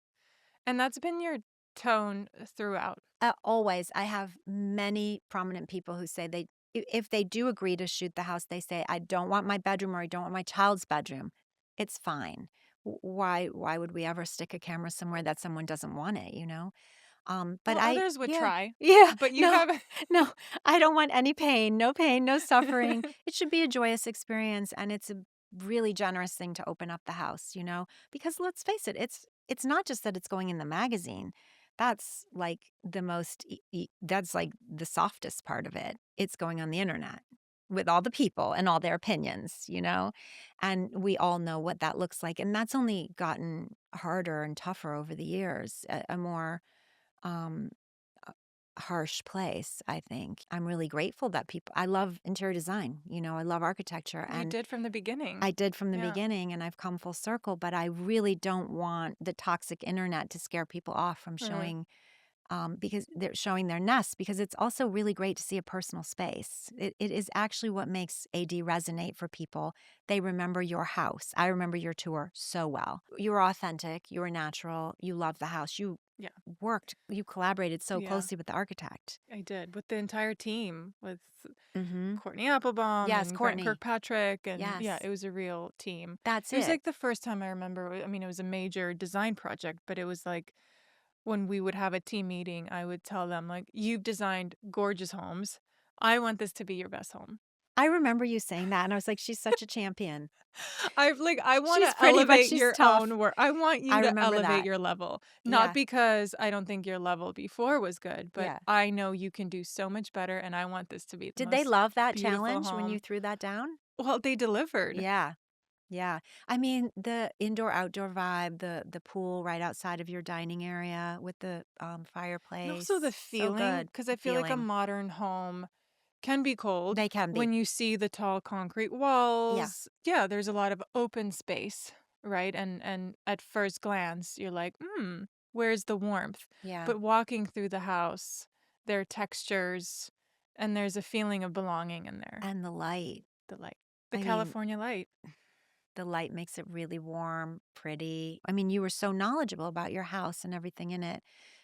And that's been your tone throughout. Always. I have many prominent people who say if they do agree to shoot the house, they say, "I don't want my bedroom or I don't want my child's bedroom." It's fine. Why would we ever stick a camera somewhere that someone doesn't want it? But Well, I others would yeah. try, Yeah. but you No. haven't. No. I don't want any pain, no suffering. It should be a joyous experience, and it's a really generous thing to open up the house, because let's face it, it's not just that it's going in the magazine. That's like the most that's like the softest part of it. It's going on the internet with all the people and all their opinions. And we all know what that looks like, and that's only gotten harder and tougher over the years. A more um, harsh place, I think. I'm really grateful that I love interior design, I love architecture, You and did from the beginning. I did from the Yeah. beginning, and I've come full circle, but I really don't want the toxic internet to scare people off from Really. showing because they're showing their nests, because it's also really great to see a personal space. It is actually what makes AD resonate for people. They remember your house. I remember your tour so well. You were authentic, you were natural, you loved the house. Yeah. You collaborated so Yeah, closely with the architect. I did with the entire team, with Mm-hmm. Courtney Applebaum Yes, and Grant Courtney. Kirkpatrick. And yeah, Yes, it was a real team. that's It was it. like the first time I remember. I mean, it was a major design project, but it was like when we would have a team meeting, I would tell them, like, you've designed gorgeous homes. I want this to be your best home. I remember you saying that, and I was like, she's such a champion. I want She's to pretty, but elevate she's your tough. own work. I want I you to remember elevate that. your level, not Yeah, because I don't think your level before was good, but yeah. I know you can do so much better, and I want this to be the Did they most love that beautiful challenge when you home. threw that down? Well, they delivered. Yeah. Yeah. I mean, the indoor-outdoor vibe, the pool right outside of your dining area with the, And also the fireplace, so feeling, good. because The I feel like a feeling. modern home can be cold They can be. when you see the tall concrete Yeah. walls. Yeah, there's a lot of open space, right? And at first glance, you're like, where's the warmth? Yeah. But walking through the house, there are textures, and there's a feeling of belonging in there. And the light. The light, the I mean, California light. the light makes it really warm, pretty. I mean, you were so knowledgeable about your house and everything in it.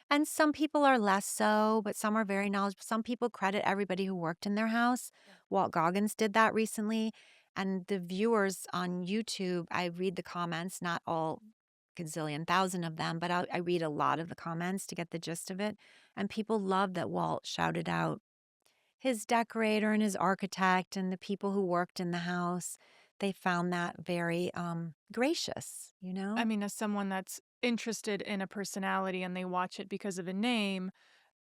And some people are less so, but some are very knowledgeable. Some people credit everybody who worked in their house. Yeah. Walt Goggins did that recently. And the viewers on YouTube, I read the comments, not all gazillion thousand of them, but I read a lot of the comments to get the gist of it. And people love that Walt shouted out his decorator and his architect and the people who worked in the house. They found that very gracious, you I know? mean, as someone that's interested in a personality and they watch it because of a name,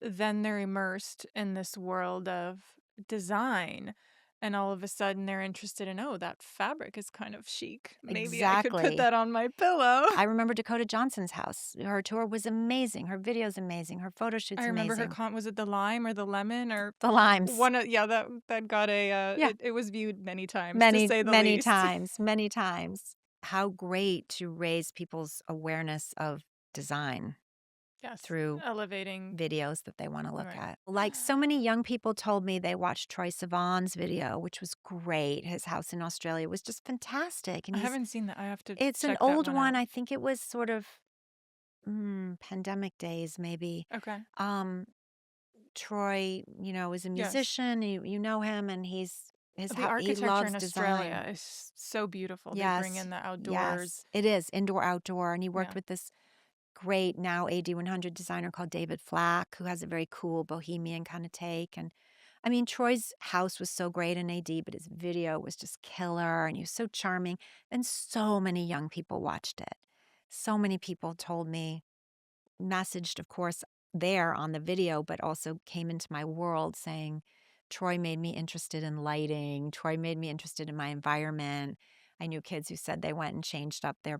then they're immersed in this world of design. And all of a sudden they're interested in, oh, that fabric is kind of chic. Maybe I could put Exactly. that on my pillow. I remember Dakota Johnson's house. Her tour was amazing. Her video's amazing. Her photo I shoot's remember her amazing. was it the lime or the lemon or The limes. one of, yeah, that got a, Yeah. it was viewed many times, to Many, say the many least. times, many times. How great to raise people's awareness of design Yes, through elevating. videos that they want to look Right. at. Like, so many young people told me they watched Troye Sivan's video, which was great. His house in Australia was just fantastic. And I haven't seen that. I have to it's an check that old one one. out. I think it was sort of pandemic days, maybe. Okay. Um, Troy, is a Yes. musician. You know him, and The he architecture in loves Australia design. is so beautiful. They bring Yes, in the outdoors. yes, it is indoor, outdoor, and he worked Yeah. with this great now AD 100 designer called David Flack, who has a very cool bohemian kind of take. And I mean, Troy's house was so great in AD, but his video was just killer, and he was so charming. And so many young people watched it. So many people told me, messaged, of course, there on the video, but also came into my world saying, Troy made me interested in lighting. Troy made me interested in my environment. I knew kids who said they went and changed up their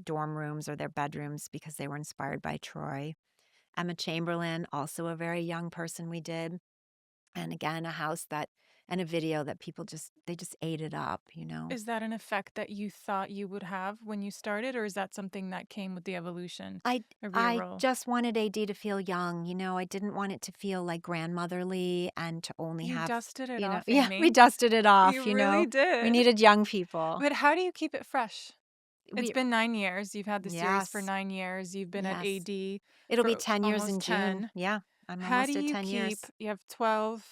dorm rooms or their bedrooms because they were inspired by Troy. Emma Chamberlain, also a very young person we did. And again, a house and a video that they just ate it up. Is that an effect that you thought you would have when you started, or is that something that came with the evolution I of your I role? just wanted AD to feel young. I didn't want it to feel like grandmotherly and to only You have, dusted it off, yeah, we Amy. dusted it You off. really We did. needed young people. But how do you keep it fresh? It's We been 9 years. You've had the series for Yes, 9 years. You've been at yes. AD It'll be for 10 years in almost June. 10. Yeah, I'm How do almost at you 10 keep, years. you have 12,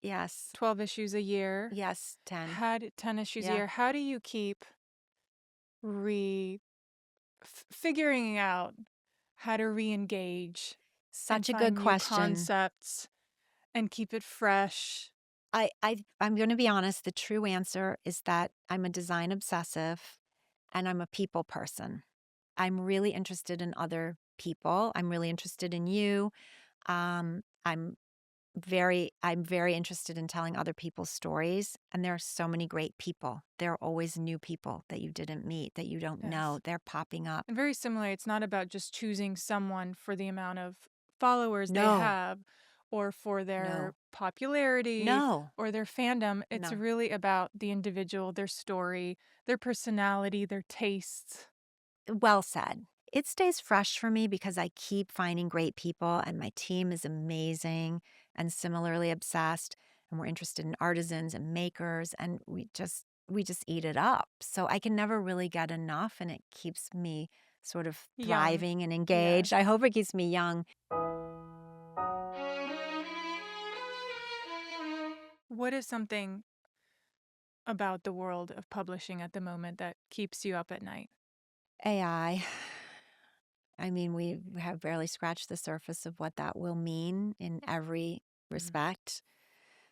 Yes, 12 issues a year, yes, 10. 10 issues a Yeah, year. How do you keep re figuring out how to re-engage and such a good find new question. concepts and keep it fresh? I'm going to be honest. The true answer is that I'm a design obsessive and I'm a people person. I'm really interested in other people. I'm really interested in you. I'm very interested in telling other people's stories. And there are so many great people. There are always new people that you didn't meet, that you don't know. Yes. They're popping up. And very similar, it's not about just choosing someone for the amount of followers they No, have or for their no, popularity no, or their fandom. It's no. really about the individual, their story, their personality, their tastes. Well said. it stays fresh for me because I keep finding great people and my team is amazing and similarly obsessed, and we're interested in artisans and makers, and we just eat it up. So I can never really get enough, and it keeps me sort of Young. thriving and Yes. engaged. I hope it keeps me young. What is something about the world of publishing at the moment that keeps you up at night? AI. I mean, we have barely scratched the surface of what that will mean in every Mm. respect.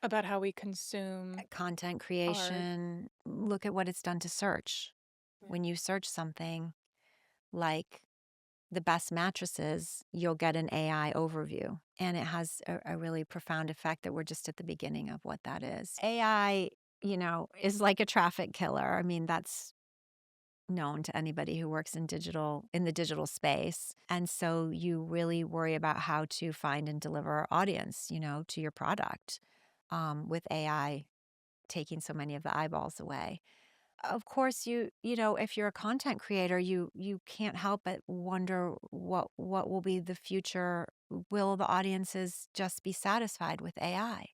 About how we consume Content art. creation, look at what it's done to search. Yeah. When you search something like the best mattresses, you'll get an AI overview. And it has a really profound effect that we're just at the beginning of what that is. AI, is like a traffic killer. I mean, that's known to anybody who works in the digital space. And so you really worry about how to find and deliver audience, to your product, with AI taking so many of the eyeballs away. Of course, if you're a content creator, you can't help but wonder what will be the future. Will the audiences just be satisfied with AI?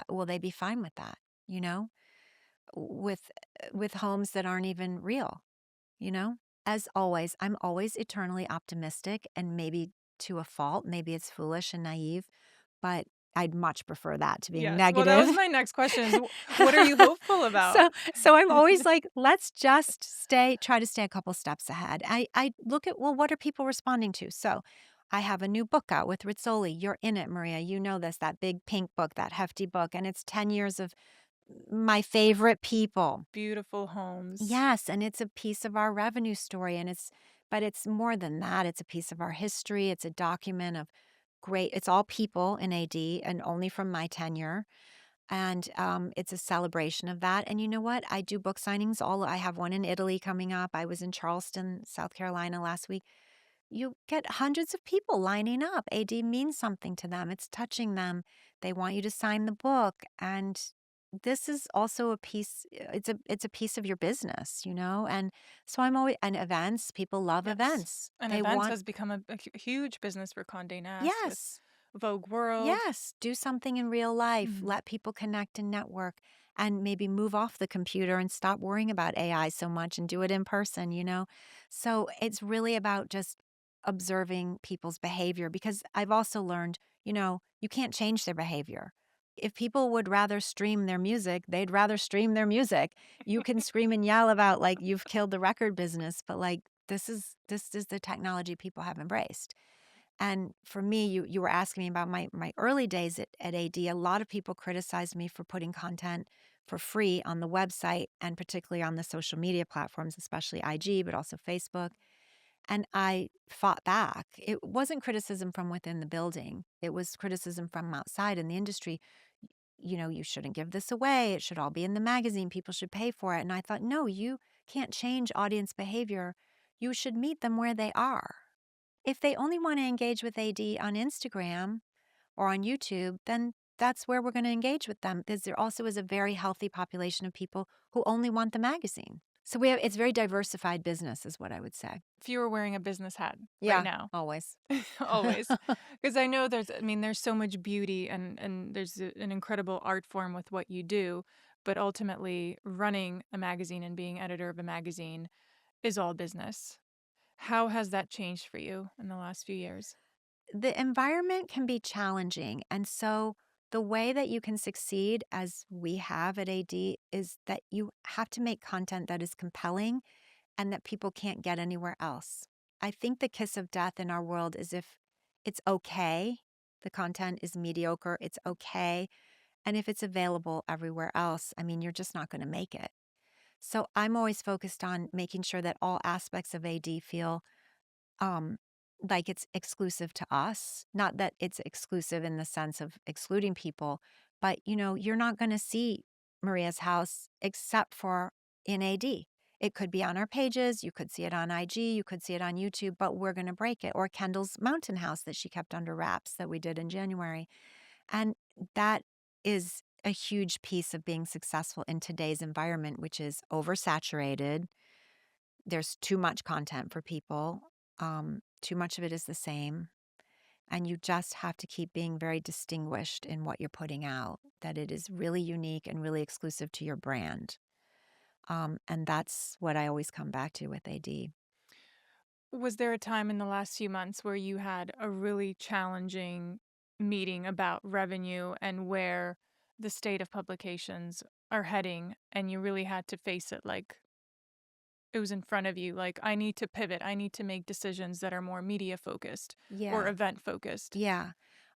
Will they be fine with that? You know, with homes that aren't even real, you know? As always, I'm always eternally optimistic, and maybe to a fault. Maybe it's foolish and naive, but I'd much prefer that to being Yes. Well, that was negative. my next question is what are you hopeful about? So I'm always like, let's just try to stay a couple steps ahead. I look at, well, what are people responding to? So I have a new book out with Rizzoli. You're in it, Maria. You know this, that big pink book, that hefty book, and it's 10 years of my favorite people. Beautiful homes. Yes, and it's a piece of our revenue story, but it's more than that. It's a piece of our history. It's a document of great. It's all people in AD and only from my tenure, and it's a celebration of that. And you know what? I do book signings. I have one in Italy coming up. I was in Charleston, South Carolina last week. You get hundreds of people lining up. AD means something to them. It's touching them. They want you to sign the book, and this is also a piece. It's a piece of your business, And so I'm always and events. People love Yes. events. And They events want has become a huge business for Condé Nast with yes. Vogue World. Yes, do something in real life. Mhm. Let people connect and network, and maybe move off the computer and stop worrying about AI so much and do it in person. So it's really about just observing people's behavior, because I've also learned, you can't change their behavior. If people would rather stream their music, they'd rather stream their music. You can scream and yell about like you've killed the record business, but like this is the technology people have embraced. And for me, you were asking me about my early days at AD. A lot of people criticized me for putting content for free on the website, and particularly on the social media platforms, especially IG, but also Facebook. And I fought back. It wasn't criticism from within the building. It was criticism from outside in the industry. You shouldn't give this away. It should all be in the magazine. People should pay for it. And I thought, no, you can't change audience behavior. You should meet them where they are. If they only want to engage with AD on Instagram or on YouTube, then that's where we're going to engage with them, because there also is a very healthy population of people who only want the magazine. So it's very diversified business is what I would say. If you were wearing a business hat right Yeah, now, always. always, because I know there's so much beauty and there's an incredible art form with what you do, but ultimately running a magazine and being editor of a magazine is all business. How has that changed for you in the last few years? The environment can be challenging. And so the way that you can succeed, as we have at AD, is that you have to make content that is compelling and that people can't get anywhere else. I think the kiss of death in our world is if it's okay, the content is mediocre, it's okay. And if it's available everywhere else, I mean, you're just not going to make it. So I'm always focused on making sure that all aspects of AD feel um, like it's exclusive to us. Not that it's exclusive in the sense of excluding people, but you're not going to see Maria's house except for in AD. It could be on our pages, you could see it on IG, you could see it on YouTube, but we're going to break it. Or Kendall's mountain house that she kept under wraps that we did in January. And that is a huge piece of being successful in today's environment, which is oversaturated. There's too much content for people. Too much of it is the same. And you just have to keep being very distinguished in what you're putting out, that it is really unique and really exclusive to your brand. And that's what I always come back to with AD. Was there a time in the last few months where you had a really challenging meeting about revenue and where the state of publications are heading, and you really had to face it like it was in front of you? Like, I need to pivot. I need to make decisions that are more media focused or Yeah. event focused. Yeah.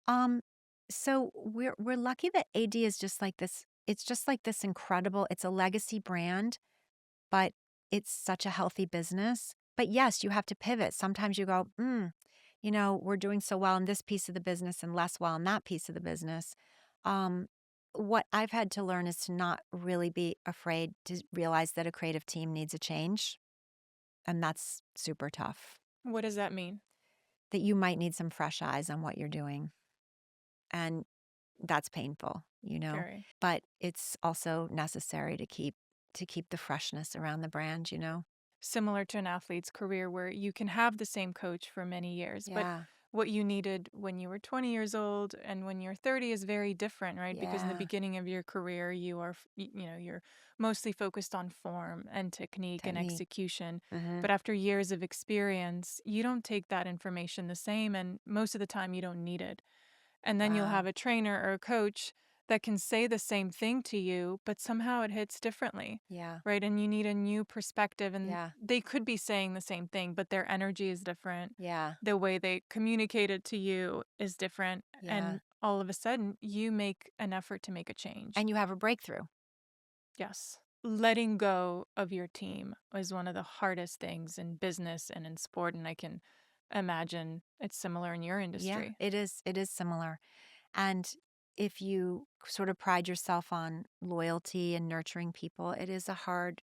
Um, so we're lucky that AD is just like this. It's just like this incredible, it's a legacy brand, but it's such a healthy business. But yes, you have to pivot. Sometimes you go, we're doing so well in this piece of the business and less well in that piece of the business. Um, what I've had to learn is to not really be afraid to realize that a creative team needs a change. And that's super tough. What does that mean? That you might need some fresh eyes on what you're doing. And that's painful. Very But it's also necessary to keep the freshness around the brand. similar to an athlete's career where you can have the same coach for many years, but Yeah. what you needed when you were 20 years old and when you're 30 is very different, right? Because in the Yeah. beginning of your career, you're mostly focused on form and technique and Technique. execution. Mhm. But after years of experience, you don't take that information the same, and most of the time you don't need it. And then you'll have Wow. a trainer or a coach that can say the same thing to you, but somehow it hits differently, Yeah. right? And you need a new perspective. And Yeah. they could be saying the same thing, but their energy is different. Yeah. The way they communicate it to you is different. Yeah. And all of a sudden, you make an effort to make a change. And you have a breakthrough. Yes. Letting go of your team is one of the hardest things in business and in sport. And I can imagine it's similar in your Yeah, industry. it is similar. And if you sort of pride yourself on loyalty and nurturing people, it is a hard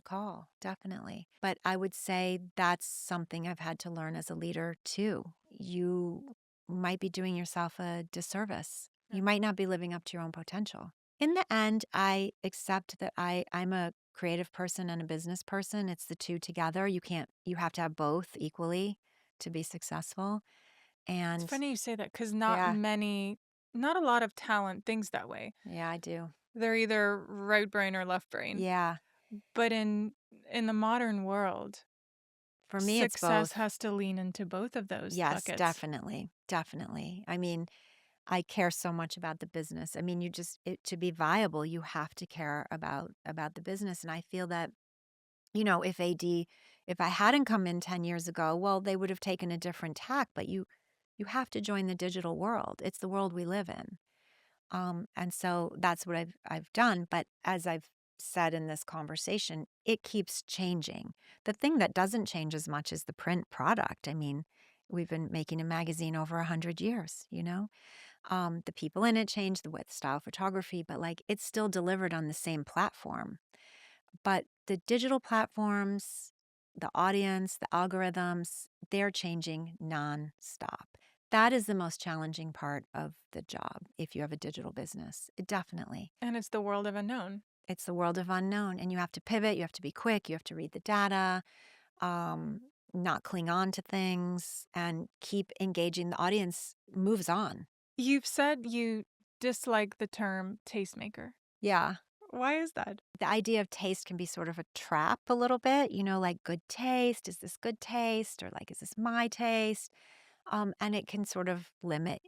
call, definitely. But I would say that's something I've had to learn as a leader too. You might be doing yourself a disservice. Yeah. You might not be living up to your own potential. In the end, I accept that I'm a creative person and a business person. It's the two together. You have to have both equally to be successful. It's And funny you say that because yeah, not a lot of talent thinks that way. yeah, I do. They're either right brain or left brain. Yeah. But in the modern world, For me, it's success both. has to lean into both of those Yes, buckets. definitely. Definitely. I mean, I care so much about the business. I mean, to be viable, you have to care about the business. And I feel that, if I hadn't come in 10 years ago, well, they would have taken a different tack, but you have to join the digital world. It's the world we live in. And so that's what I've done. But as I've said in this conversation, it keeps changing. The thing that doesn't change as much is the print product. I mean, we've been making a magazine over 100 years. The people in it change, the width, style, photography, but like it's still delivered on the same platform. But the digital platforms, the audience, the algorithms, they're changing nonstop. That is the most challenging part of the job if you have a digital business. Definitely. And it's the world of unknown. It's the world of unknown, and you have to pivot, you have to be quick, you have to read the data, not cling on to things, and keep engaging. The audience moves on. You've said you dislike the term tastemaker. Yeah. Why is that? The idea of taste can be sort of a trap a little bit, like good taste. Is this good taste? Or like, is this my taste? And it can sort of limit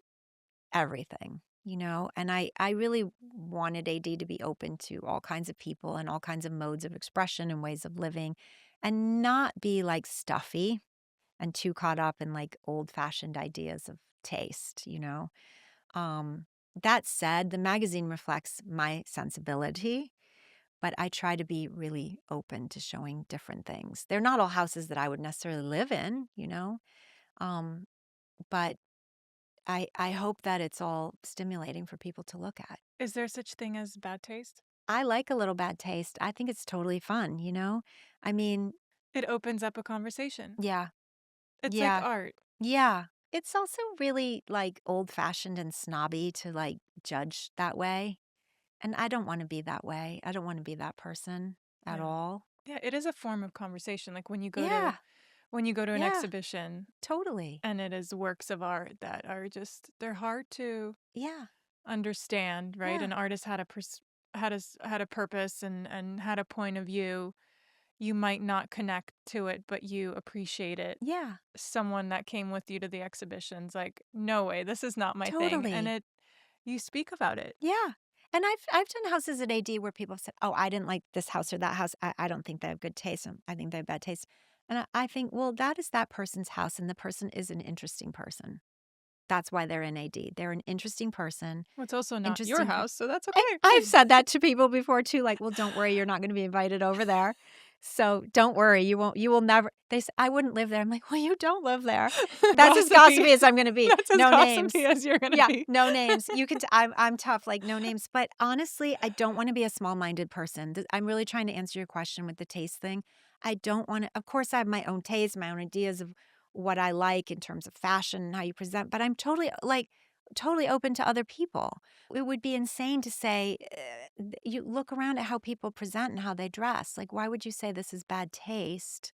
everything. And I really wanted AD to be open to all kinds of people and all kinds of modes of expression and ways of living and not be like stuffy and too caught up in like old fashioned ideas of taste. Um, that said, the magazine reflects my sensibility, but I try to be really open to showing different things. They're not all houses that I would necessarily live in. Um, but I hope that it's all stimulating for people to look at. Is there such thing as bad taste? I like a little bad taste. I think it's totally fun. I mean, It opens up a conversation. yeah, It's like yeah, art. yeah. It's also really like old fashioned and snobby to like judge that way. And I don't want to be that way. I don't want to be that person at Yeah. all. Yeah, it is a form of conversation. Like when you go to Yeah, when you go to an Yeah, exhibition totally. and it is works of art that are just, they're hard to Yeah, understand, right? yeah, An artist had a purpose and had a point of view. You might not connect to it, but you appreciate it. yeah, Someone that came with you to the exhibition's like, no way, this is not my thing. And totally. you speak about it. Yeah. And I've done houses at AD where people said, "Oh, I didn't like this house or that house. I don't think they have good taste. I think they have bad taste." And I think, well, that is that person's house, and the person is an interesting person. That's why they're in AD. They're an interesting person. Well, it's also not your Interesting. house, so that's I've okay. said that to people before too, like, "Well, don't worry, you're not gonna be invited over there. So don't worry, you will never." They say, "I wouldn't live there." I'm like, "Well, you don't live there." That's as Gossipy. gossipy as I'm gonna be. That's as No gossipy names. as you're gonna Yeah, be. no names. You can I'm tough, like, no names. But honestly, I don't wanna be a small-minded person. I'm really trying to answer your question with the taste thing. I don't wanna, of course, I have my own taste, my own ideas of what I like in terms of fashion and how you present, but I'm totally, like, totally open to other people. It would be insane to say, you look around at how people present and how they dress. Like, why would you say this is bad taste?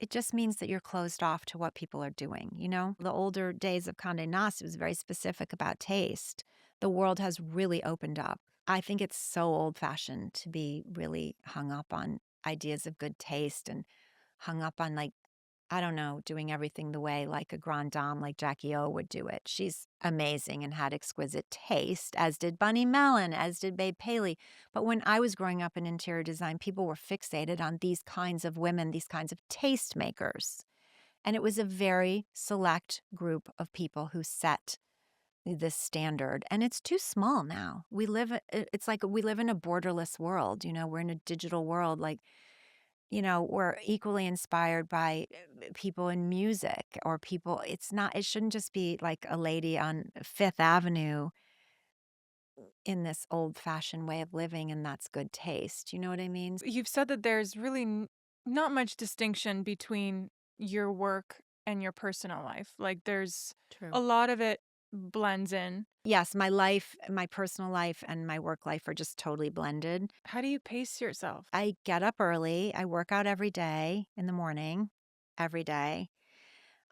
It just means that you're closed off to what people are doing, you know? The older days of Condé Nast was very specific about taste. The world has really opened up. I think it's so old fashioned to be really hung up on ideas of good taste and hung up on, like, I don't know, doing everything the way like a grande dame like Jackie O would do it. She's amazing and had exquisite taste, as did Bunny Mellon, as did Babe Paley. But when I was growing up in interior design, people were fixated on these kinds of women, these kinds of tastemakers. And it was a very select group of people who set this standard. And it's too small now. It's like we live in a borderless world. We're in a digital world. Like, we're equally inspired by people in music or people. It shouldn't just be like a lady on Fifth Avenue in this old fashioned way of living, and that's good taste. You know what I mean? You've said that there's really not much distinction between your work and your personal life. Like there's a True. lot of it blends in. Yes, my life, my personal life, and my work life are just totally blended. How do you pace yourself? I get up early, I work out every day in the morning, every day.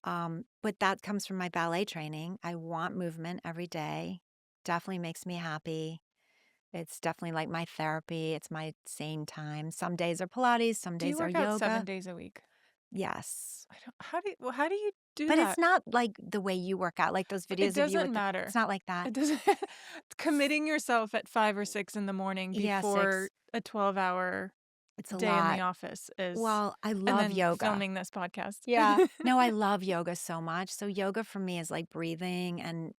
But that comes from my ballet training. I want movement every day. Definitely makes me happy. It's definitely like my therapy. It's my sane time. Some days are Pilates, some Do you days are work out yoga. 7 days a week? Yes. I don't. How do you do But it's that? not like the way you work out, like those It videos of you doesn't with it's matter. not like that. It doesn't. Committing yourself at 5 or 6 in the morning Yeah, before 6. a 12-hour It's a day in the lot. office is, Well, I and love then yoga. filming this podcast. Yeah. No, I love yoga so much. So yoga for me is like breathing, and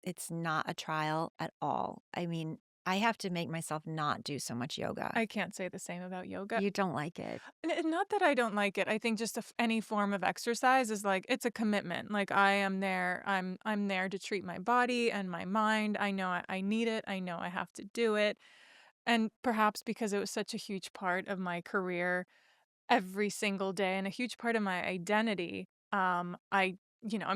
it's not a trial at all. I mean, I have to make myself not do so much yoga. I can't say the same about yoga. You don't like it. Not that I don't like it. I think just any form of exercise is like it's a commitment. Like I am there. I'm there to treat my body and my mind. I know I need it. I know I have to do it. And perhaps because it was such a huge part of my career every single day and a huge part of my identity, I'm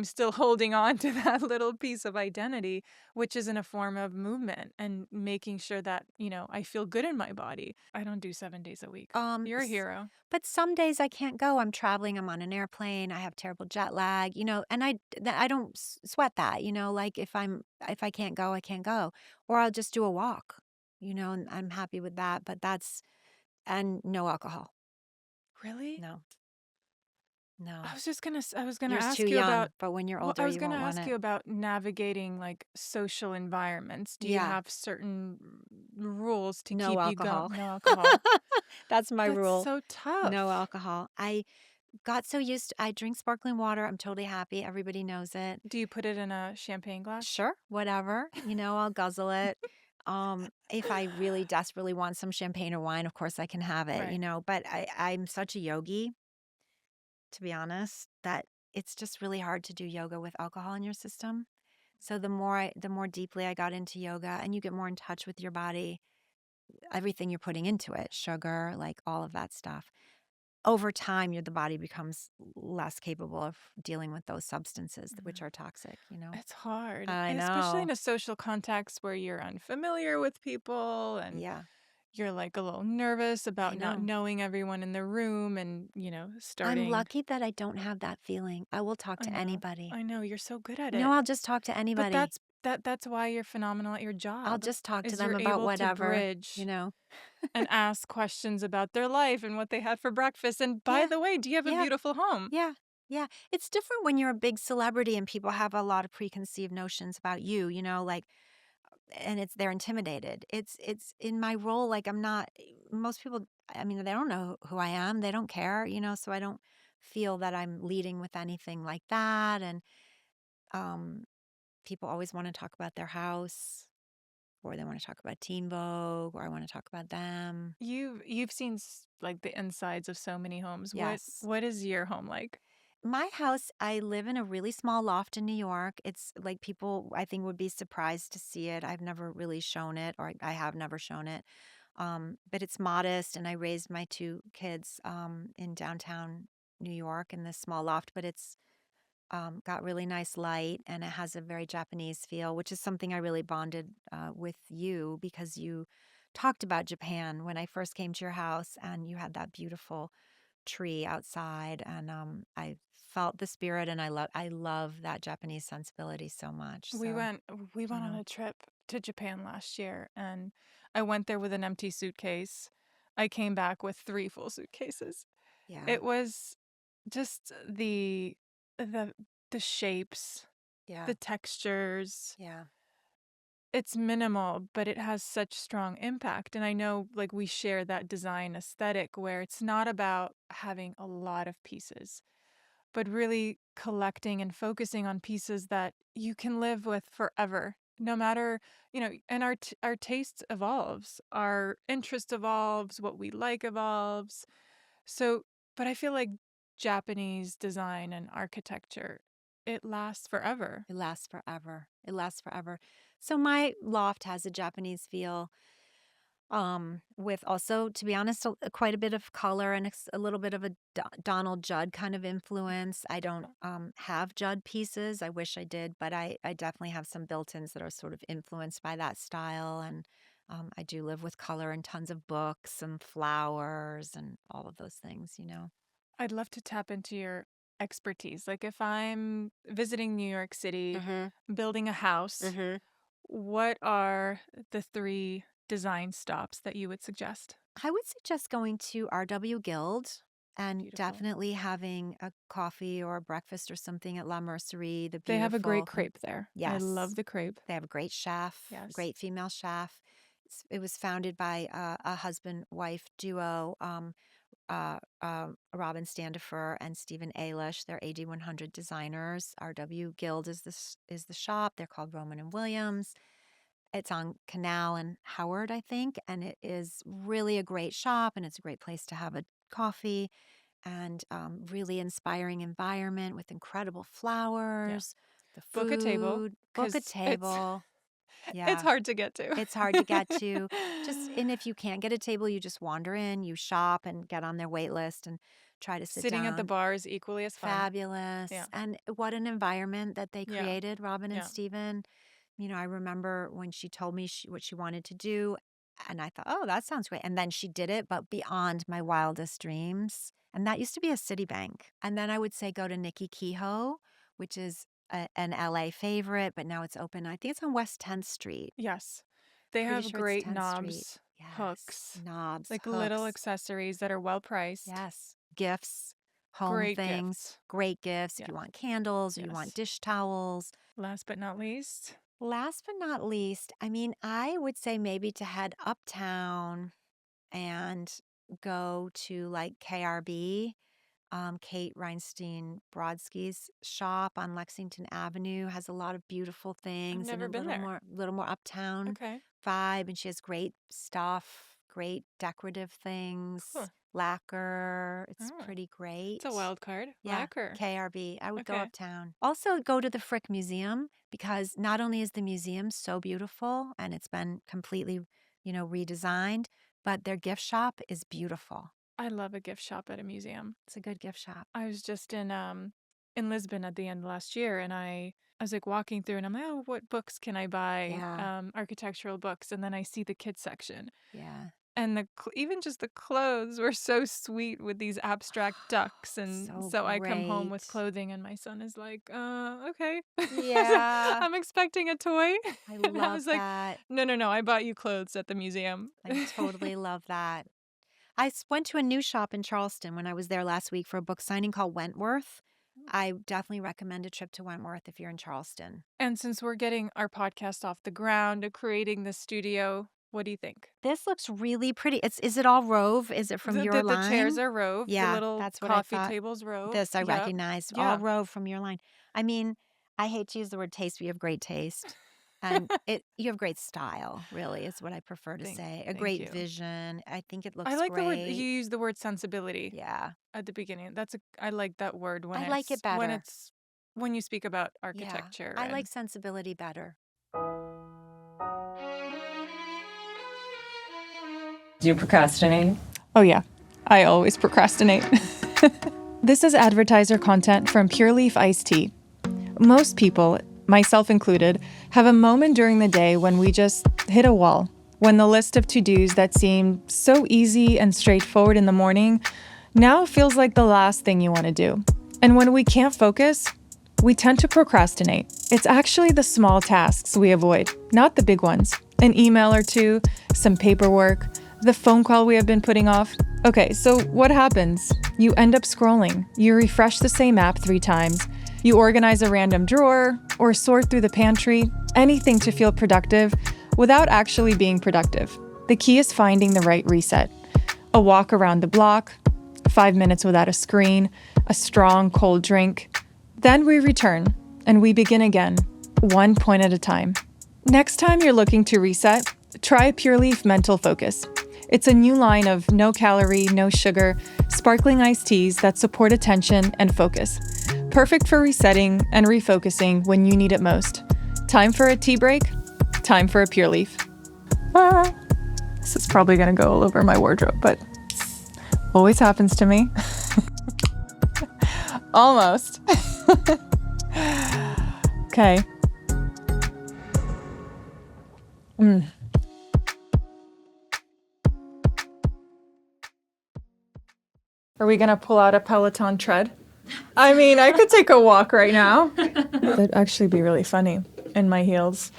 still holding on to that little piece of identity, which is in a form of movement and making sure that, I feel good in my body. I don't do 7 days a week. Um, You're a s- hero. but some days I can't go. I'm traveling. I'm on an airplane. I have terrible jet lag. And I don't sweat that. Like if I can't go, I can't go, or I'll just do a walk. And I'm happy with that. But and no alcohol. Really? No, no. I was gonna You're too ask you about, young, but when you're well, older, I was you gonna won't want ask it. you about navigating like social environments. Do you Yeah, have certain rules to no keep you going? alcohol. No alcohol. That's my That's rule. so No tough. alcohol. I got so used I drink sparkling water. I'm totally happy. Everybody knows it. Do you put it in a champagne glass? Sure, whatever. I'll guzzle it. If I really desperately want some champagne or wine, of course I can have it, Right. but I'm such a yogi, to be honest, that it's just really hard to do yoga with alcohol in your system. So the more deeply I got into yoga, and you get more in touch with your body, everything you're putting into it, sugar, like all of that stuff. Over time, the body becomes less capable of dealing with those substances, which Mm. are toxic. It's hard, I especially in know. a social context where you're unfamiliar with people and Yeah. you're like a little nervous I about not know. knowing everyone in the room and, I'm starting. lucky that I don't have that feeling. I will talk I to know. anybody. I know you're so good at No, it. I'll just talk to But anybody. that's why you're phenomenal at your I'll job, just talk to is them you're about able to whatever, bridge you know? and ask questions about their life and what they had for breakfast. And by Yeah, the way, do you have a yeah, beautiful home? yeah, yeah. It's different when you're a big celebrity and people have a lot of preconceived notions about you, like, and they're intimidated. It's in my role, like I'm not, most people, I mean, they don't know who I am. They don't care, so I don't feel that I'm leading with anything like that. And um, people always want to talk about their house or they want to talk about Teen Vogue or I want to talk about them. You've seen like the insides of so many homes. What Yes. what is your home like? My house, I live in a really small loft in New York. It's like people, I think, would be surprised to see it. I've never really shown it, or I have never shown it. But it's modest, and I raised my two kids in downtown New York in this small loft, but it's got really nice light and it has a very Japanese feel, which is something I really bonded with you because you talked about Japan when I first came to your house and you had that beautiful tree outside and I felt the spirit and I love that Japanese sensibility so much. We So, went we you went on know, a trip to Japan last year, and I went there with an empty suitcase. I came back with 3 full suitcases. yeah. It was just the the shapes, Yeah. the textures. Yeah. It's minimal, but it has such strong impact, and I know, like, we share that design aesthetic where it's not about having a lot of pieces, but really collecting and focusing on pieces that you can live with forever. No matter, and our taste evolves, our interest evolves, what we like evolves. So, but I feel like Japanese design and architecture, it lasts forever. It lasts forever. It lasts forever. So my loft has a Japanese feel. With also, to be honest, quite a bit of color and a little bit of a Donald Judd kind of influence. I don't have Judd pieces. I wish I did, but I definitely have some built-ins that are sort of influenced by that style. And I do live with color and tons of books and flowers and all of those things. I'd love to tap into your expertise. Like if I'm visiting New York City, Mm-hmm. building a house, Mm-hmm. what are the 3 design stops that you would suggest? I would suggest going to RW Guild and Beautiful. definitely having a coffee or a breakfast or something at La Mercerie, the They have a great beautiful. crepe there. I love Yes, the crepe. they have a great chef, Yes. great female chef. It was founded by a husband-wife duo, Robin Standifer and Stephen Ailish. They're AD 100 designers. RW Guild is the shop. They're called Roman and Williams. It's on Canal and Howard, I think, and it is really a great shop, and it's a great place to have a coffee and really inspiring environment with incredible Yeah. flowers, the Book a table food, book a because it's table. it's Yeah, hard to get to. it's hard to get to. And if you can't get a table, you just wander in, you shop and get on their wait list and try to sit Sitting at the down. bar is equally as fun. Fabulous. Yeah. And what an environment that they Yeah. created, Robin and Yeah. Steven. I remember when she told me what she wanted to do, and I thought, oh, that sounds great. And then she did it, but beyond my wildest dreams. And that used to be a Citibank. And then I would say go to Nikki Kehoe, which is an LA favorite, but now it's open. I think it's on West 10th Street. Yes. They Pretty have sure it's great 10th Street. knobs, Yes. hooks, Knobs, like little hooks. accessories that are well priced. Yes. Gifts, home Great things, gifts. great gifts. If Yeah. you want candles or you want Yes. dish towels. Last but not least, Last but not least, I mean, I would say maybe to head uptown and go to like KRB, Kate Reinstein Brodsky's shop on Lexington Avenue has a lot of beautiful I've things and a never been there. little more uptown Okay. vibe. And she has great stuff, great decorative things, Cool. lacquer. It's Oh, pretty it's a great. wild card. Yeah, Lacquer. KRB. I would go Okay. uptown. Also, go to the Frick Museum because not only is the museum so beautiful and it's been completely, redesigned, but their gift shop is beautiful. I love a gift shop at a museum. It's a good gift shop. I was just in Lisbon at the end of last year, and I was like walking through and I'm like, oh, what books can I buy? Yeah, Architectural books. And then I see the kids section. yeah. And even just the clothes were so sweet with these abstract ducks. And So so I come home with great. clothing and my son is like, okay. Yeah, I'm expecting a toy. I And I love was like, that. no, no, no, I bought you clothes at the museum. I totally love that. Went to a new shop in Charleston when I was there last week for a book signing called Wentworth. I definitely recommend a trip to Wentworth if you're in Charleston. And since we're getting our podcast off the ground, creating the studio, what do you think? This looks really pretty. Is it all Rove? Is it from your The chairs line? are Rove, the Yeah, little that's what I coffee thought. tables Rove. This I Yep. recognized. All Yeah. Rove from your line. I mean, I hate to use the word taste, but you have great taste. And you have great style, really, is what I prefer to say. A Thank great you. vision. I think it I looks like the word you great. use the word sensibility Yeah. at the beginning. I like that word I like it better. when you speak about Yeah. architecture I like and sensibility better. Do you procrastinate? oh yeah, I always procrastinate. This is advertiser content from Pure Leaf Iced Tea. Most people, myself included, have a moment during the day when we just hit a wall. When the list of to-dos that seemed so easy and straightforward in the morning now feels like the last thing you want to do. And when we can't focus, we tend to procrastinate. It's actually the small tasks we avoid, not the big ones. An email or two, some paperwork, the phone call we have been putting off. Okay, so what happens? You end up scrolling. You refresh the same app 3 times. You organize a random drawer or sort through the pantry, anything to feel productive without actually being productive. The key is finding the right reset. A walk around the block, 5 minutes without a screen, a strong cold drink. Then we return and we begin again, one point at a time. Next time you're looking to reset, try Pure Leaf Mental Focus. It's a new line of no calorie, no sugar, sparkling iced teas that support attention and focus. Perfect for resetting and refocusing when you need it most. Time for a tea break? Time for a Pure Leaf. This is probably going to go all over my wardrobe, but always happens to me. Almost. Okay. Are we going to pull out a Peloton tread? I mean, I could take a walk right now. That'd actually be really funny in my heels.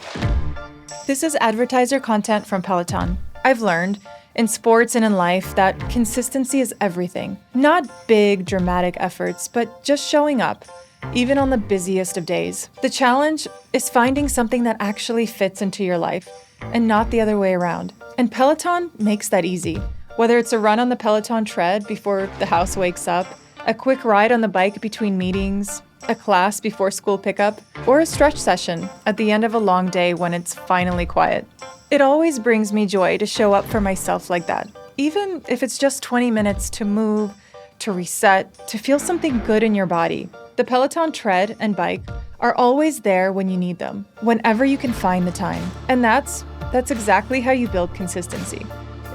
This is advertiser content from Peloton. I've learned in sports and in life that consistency is everything. Not big, dramatic efforts, but just showing up, even on the busiest of days. The challenge is finding something that actually fits into your life and not the other way around. And Peloton makes that easy. Whether it's a run on the Peloton tread before the house wakes up, a quick ride on the bike between meetings, a class before school pickup, or a stretch session at the end of a long day when it's finally quiet. It always brings me joy to show up for myself like that, even if it's just 20 minutes to move, to reset, to feel something good in your body. The Peloton tread and bike are always there when you need them, whenever you can find the time. And that's exactly how you build consistency.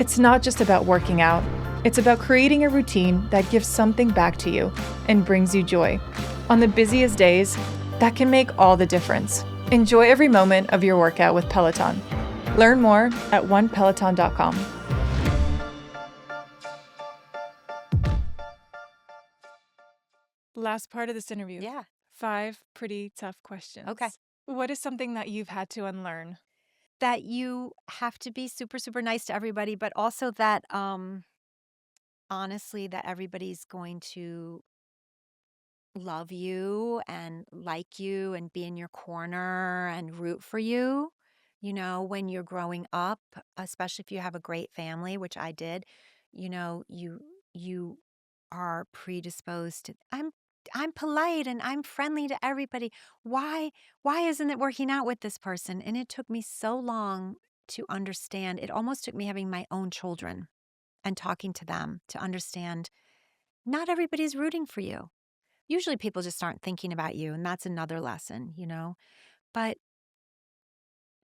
It's not just about working out. It's about creating a routine that gives something back to you and brings you joy. On the busiest days, that can make all the difference. Enjoy every moment of your workout with Peloton. Learn more at onepeloton.com. Last part of this interview. Yeah. 5 pretty tough questions. Okay. What is something that you've had to unlearn? That you have to be super, super nice to everybody, but also that, honestly, that everybody's going to love you and like you and be in your corner and root for you. You know, when you're growing up, especially if you have a great family, which I did, you are predisposed to I'm polite and I'm friendly to everybody. Why isn't it working out with this person? And it took me so long to understand. It almost took me having my own children and talking to them to understand not everybody's rooting for you. Usually people just aren't thinking about you, and that's another lesson, But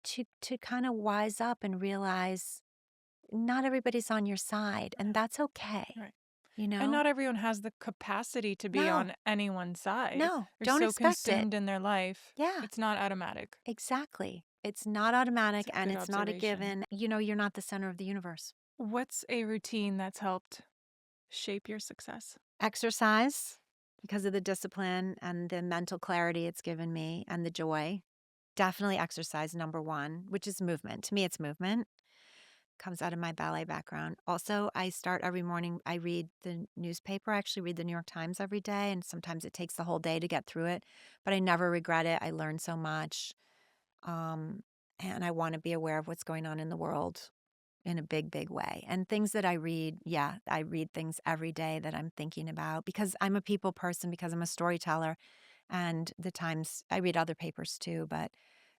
to kind of wise up and realize not everybody's on your side, and that's okay. Right. You know? And not everyone has the capacity to be No. on anyone's side. No, They're don't so expect it. consumed in their life. Yeah. It's not automatic. Exactly. It's not automatic That's a and good it's not a observation. given. You're not the center of the universe. What's a routine that's helped shape your success? Exercise, because of the discipline and the mental clarity it's given me and the joy. Definitely exercise, number one, which is movement. To me, it's movement. Comes out of my ballet background. Also, I start every morning, I read the newspaper. I actually read the New York Times every day, and sometimes it takes the whole day to get through it, but I never regret it. I learn so much. Um, and I want to be aware of what's going on in the world in a big, big way. And things that I read, yeah, I read things every day that I'm thinking about because I'm a people person, because I'm a storyteller. And the Times, I read other papers too, but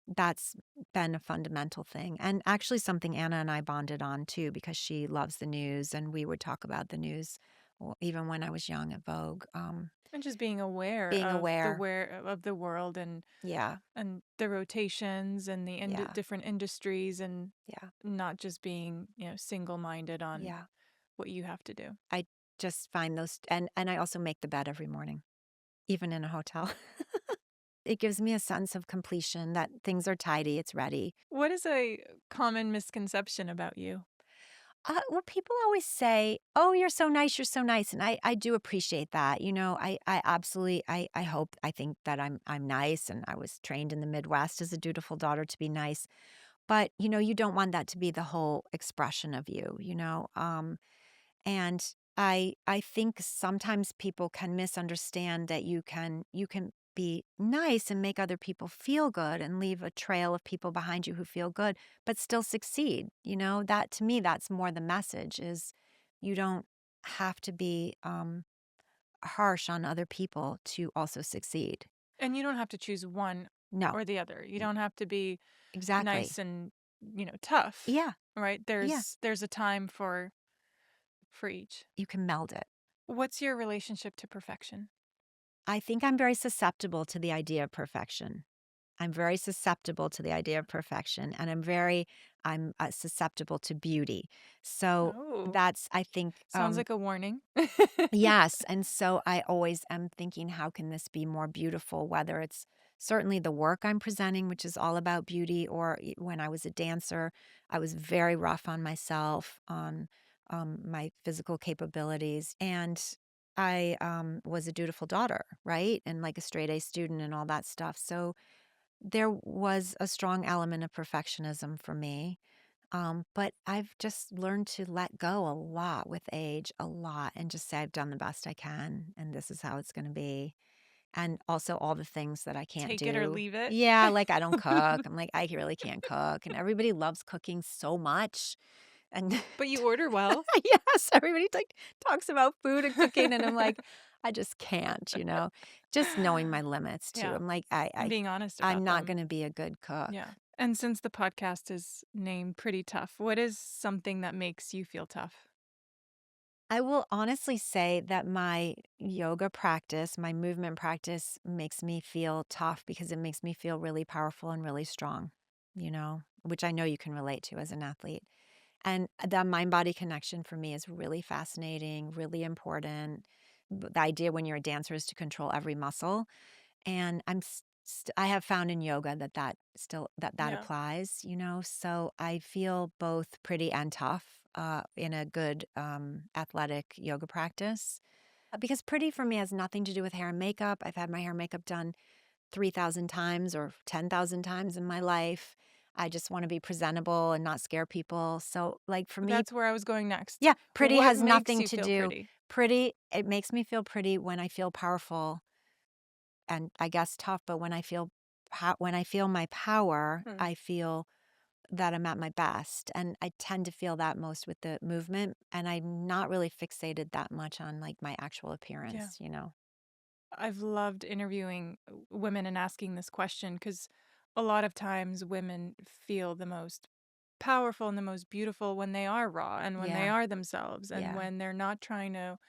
that's been a fundamental thing. And actually, something Anna and I bonded on too, because she loves the news and we would talk about the news even when I was young at Vogue. And just being aware Being of aware. the world Yeah, and the rotations and the yeah, different industries, and yeah, not just being, single-minded on yeah. what you have to do. I just find those, and I also make the bed every morning, even in a hotel. It gives me a sense of completion that things are tidy, it's ready. What is a common misconception about you? Well, people always say, "Oh, you're so nice, you're so nice," and I do appreciate that. I absolutely, I hope, I think that I'm nice, and I was trained in the Midwest as a dutiful daughter to be nice. But you don't want that to be the whole expression of you. And I think sometimes people can misunderstand that you can be nice and make other people feel good and leave a trail of people behind you who feel good, but still succeed. That to me, that's more the message is you don't have to be harsh on other people to also succeed. And you don't have to choose one No, or the other. You don't have to be exactly. nice and, tough, Yeah, right? yeah, There's a time for each. you can meld it. What's your relationship to perfection? I think I'm very susceptible to the idea of perfection. I'm very susceptible to the idea of perfection, and I'm susceptible to beauty. So Oh, that's, I think, sounds like a warning. yes. And so I always am thinking, how can this be more beautiful? Whether it's certainly the work I'm presenting, which is all about beauty, or when I was a dancer, I was very rough on myself, on my physical capabilities. And I was a dutiful daughter, right? And like a straight A student and all that stuff. So there was a strong element of perfectionism for me. But I've just learned to let go a lot with age, a lot, and just say I've done the best I can, and this is how it's going to be. And also all the things that I can't Take it or do. leave it. Yeah, like I don't cook. I'm like, I really can't cook. And everybody loves cooking so much. And But you order well. yes, everybody like talks about food and cooking, and I'm like, I just can't. Just knowing my limits too. Yeah, I'm like, and being honest I'm about not them. going to be a good cook. Yeah. And since the podcast is named Pretty Tough, what is something that makes you feel tough? I will honestly say that my yoga practice, my movement practice makes me feel tough because it makes me feel really powerful and really strong, which I know you can relate to as an athlete. And the mind body connection for me is really fascinating, really important. The idea when you're a dancer is to control every muscle. And I have found in yoga that Yeah. applies. So I feel both pretty and tough in a good athletic yoga practice. Because pretty for me has nothing to do with hair and makeup. I've had my hair and makeup done 3,000 times or 10,000 times in my life. I just want to be presentable and not scare people. So, like for me, That's where I was going next. yeah, pretty What has makes nothing you to feel do. pretty? It makes me feel pretty when I feel powerful and I guess tough, but when I feel my power, Hmm. I feel that I'm at my best, and I tend to feel that most with the movement, and I'm not really fixated that much on like my actual Yeah. appearance. I've loved interviewing women and asking this question because a lot of times women feel the most powerful and the most beautiful when they are raw and when they Yeah, are themselves and yeah, when they're not trying to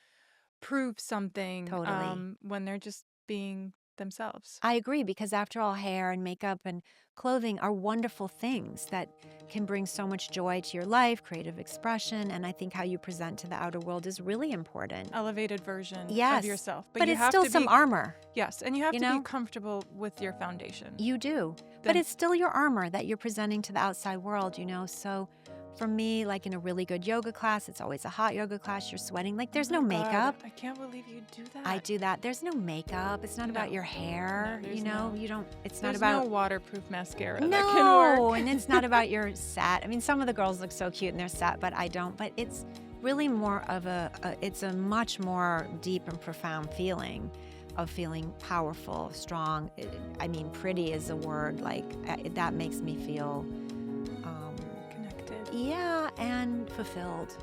prove something, totally. when they're just being themselves. I agree because after all, hair and makeup and clothing are wonderful things that can bring so much joy to your life, creative expression, and I think how you present to the outer world is really important. Elevated version of Yes, yourself. But but you it's have still to some be, armor, yes, and you have you to be know? comfortable with your foundation. You do. But Then, it's still your armor that you're presenting to the outside world. So For me, like in a really good yoga class, it's always a hot yoga class. You're sweating. Like there's Oh no my God, makeup. I can't believe you do that. I do that. There's no makeup. It's not about your hair. No, there's You don't, it's There's not about. no waterproof mascara No, that can work. and it's not about your set. I mean, some of the girls look so cute in their set, but I don't. But it's really more of it's a much more deep and profound feeling of feeling powerful, strong. I mean, pretty is a word, like that makes me feel Connected. yeah, and fulfilled,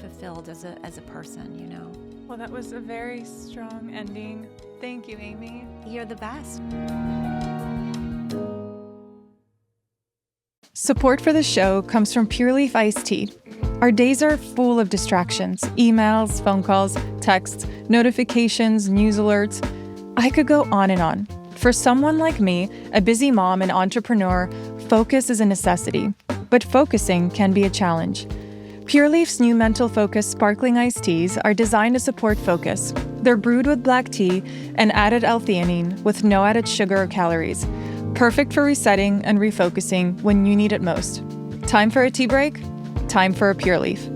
fulfilled as a person, Well, that was a very strong ending. Thank you, Amy. You're the best. Support for the show comes from Pure Leaf Iced Tea. Our days are full of distractions, emails, phone calls, texts, notifications, news alerts. I could go on and on. For someone like me, a busy mom and entrepreneur, focus is a necessity, but focusing can be a challenge. Pure Leaf's new Mental Focus sparkling iced teas are designed to support focus. They're brewed with black tea and added L-theanine with no added sugar or calories. Perfect for resetting and refocusing when you need it most. Time for a tea break? Time for a Pure Leaf.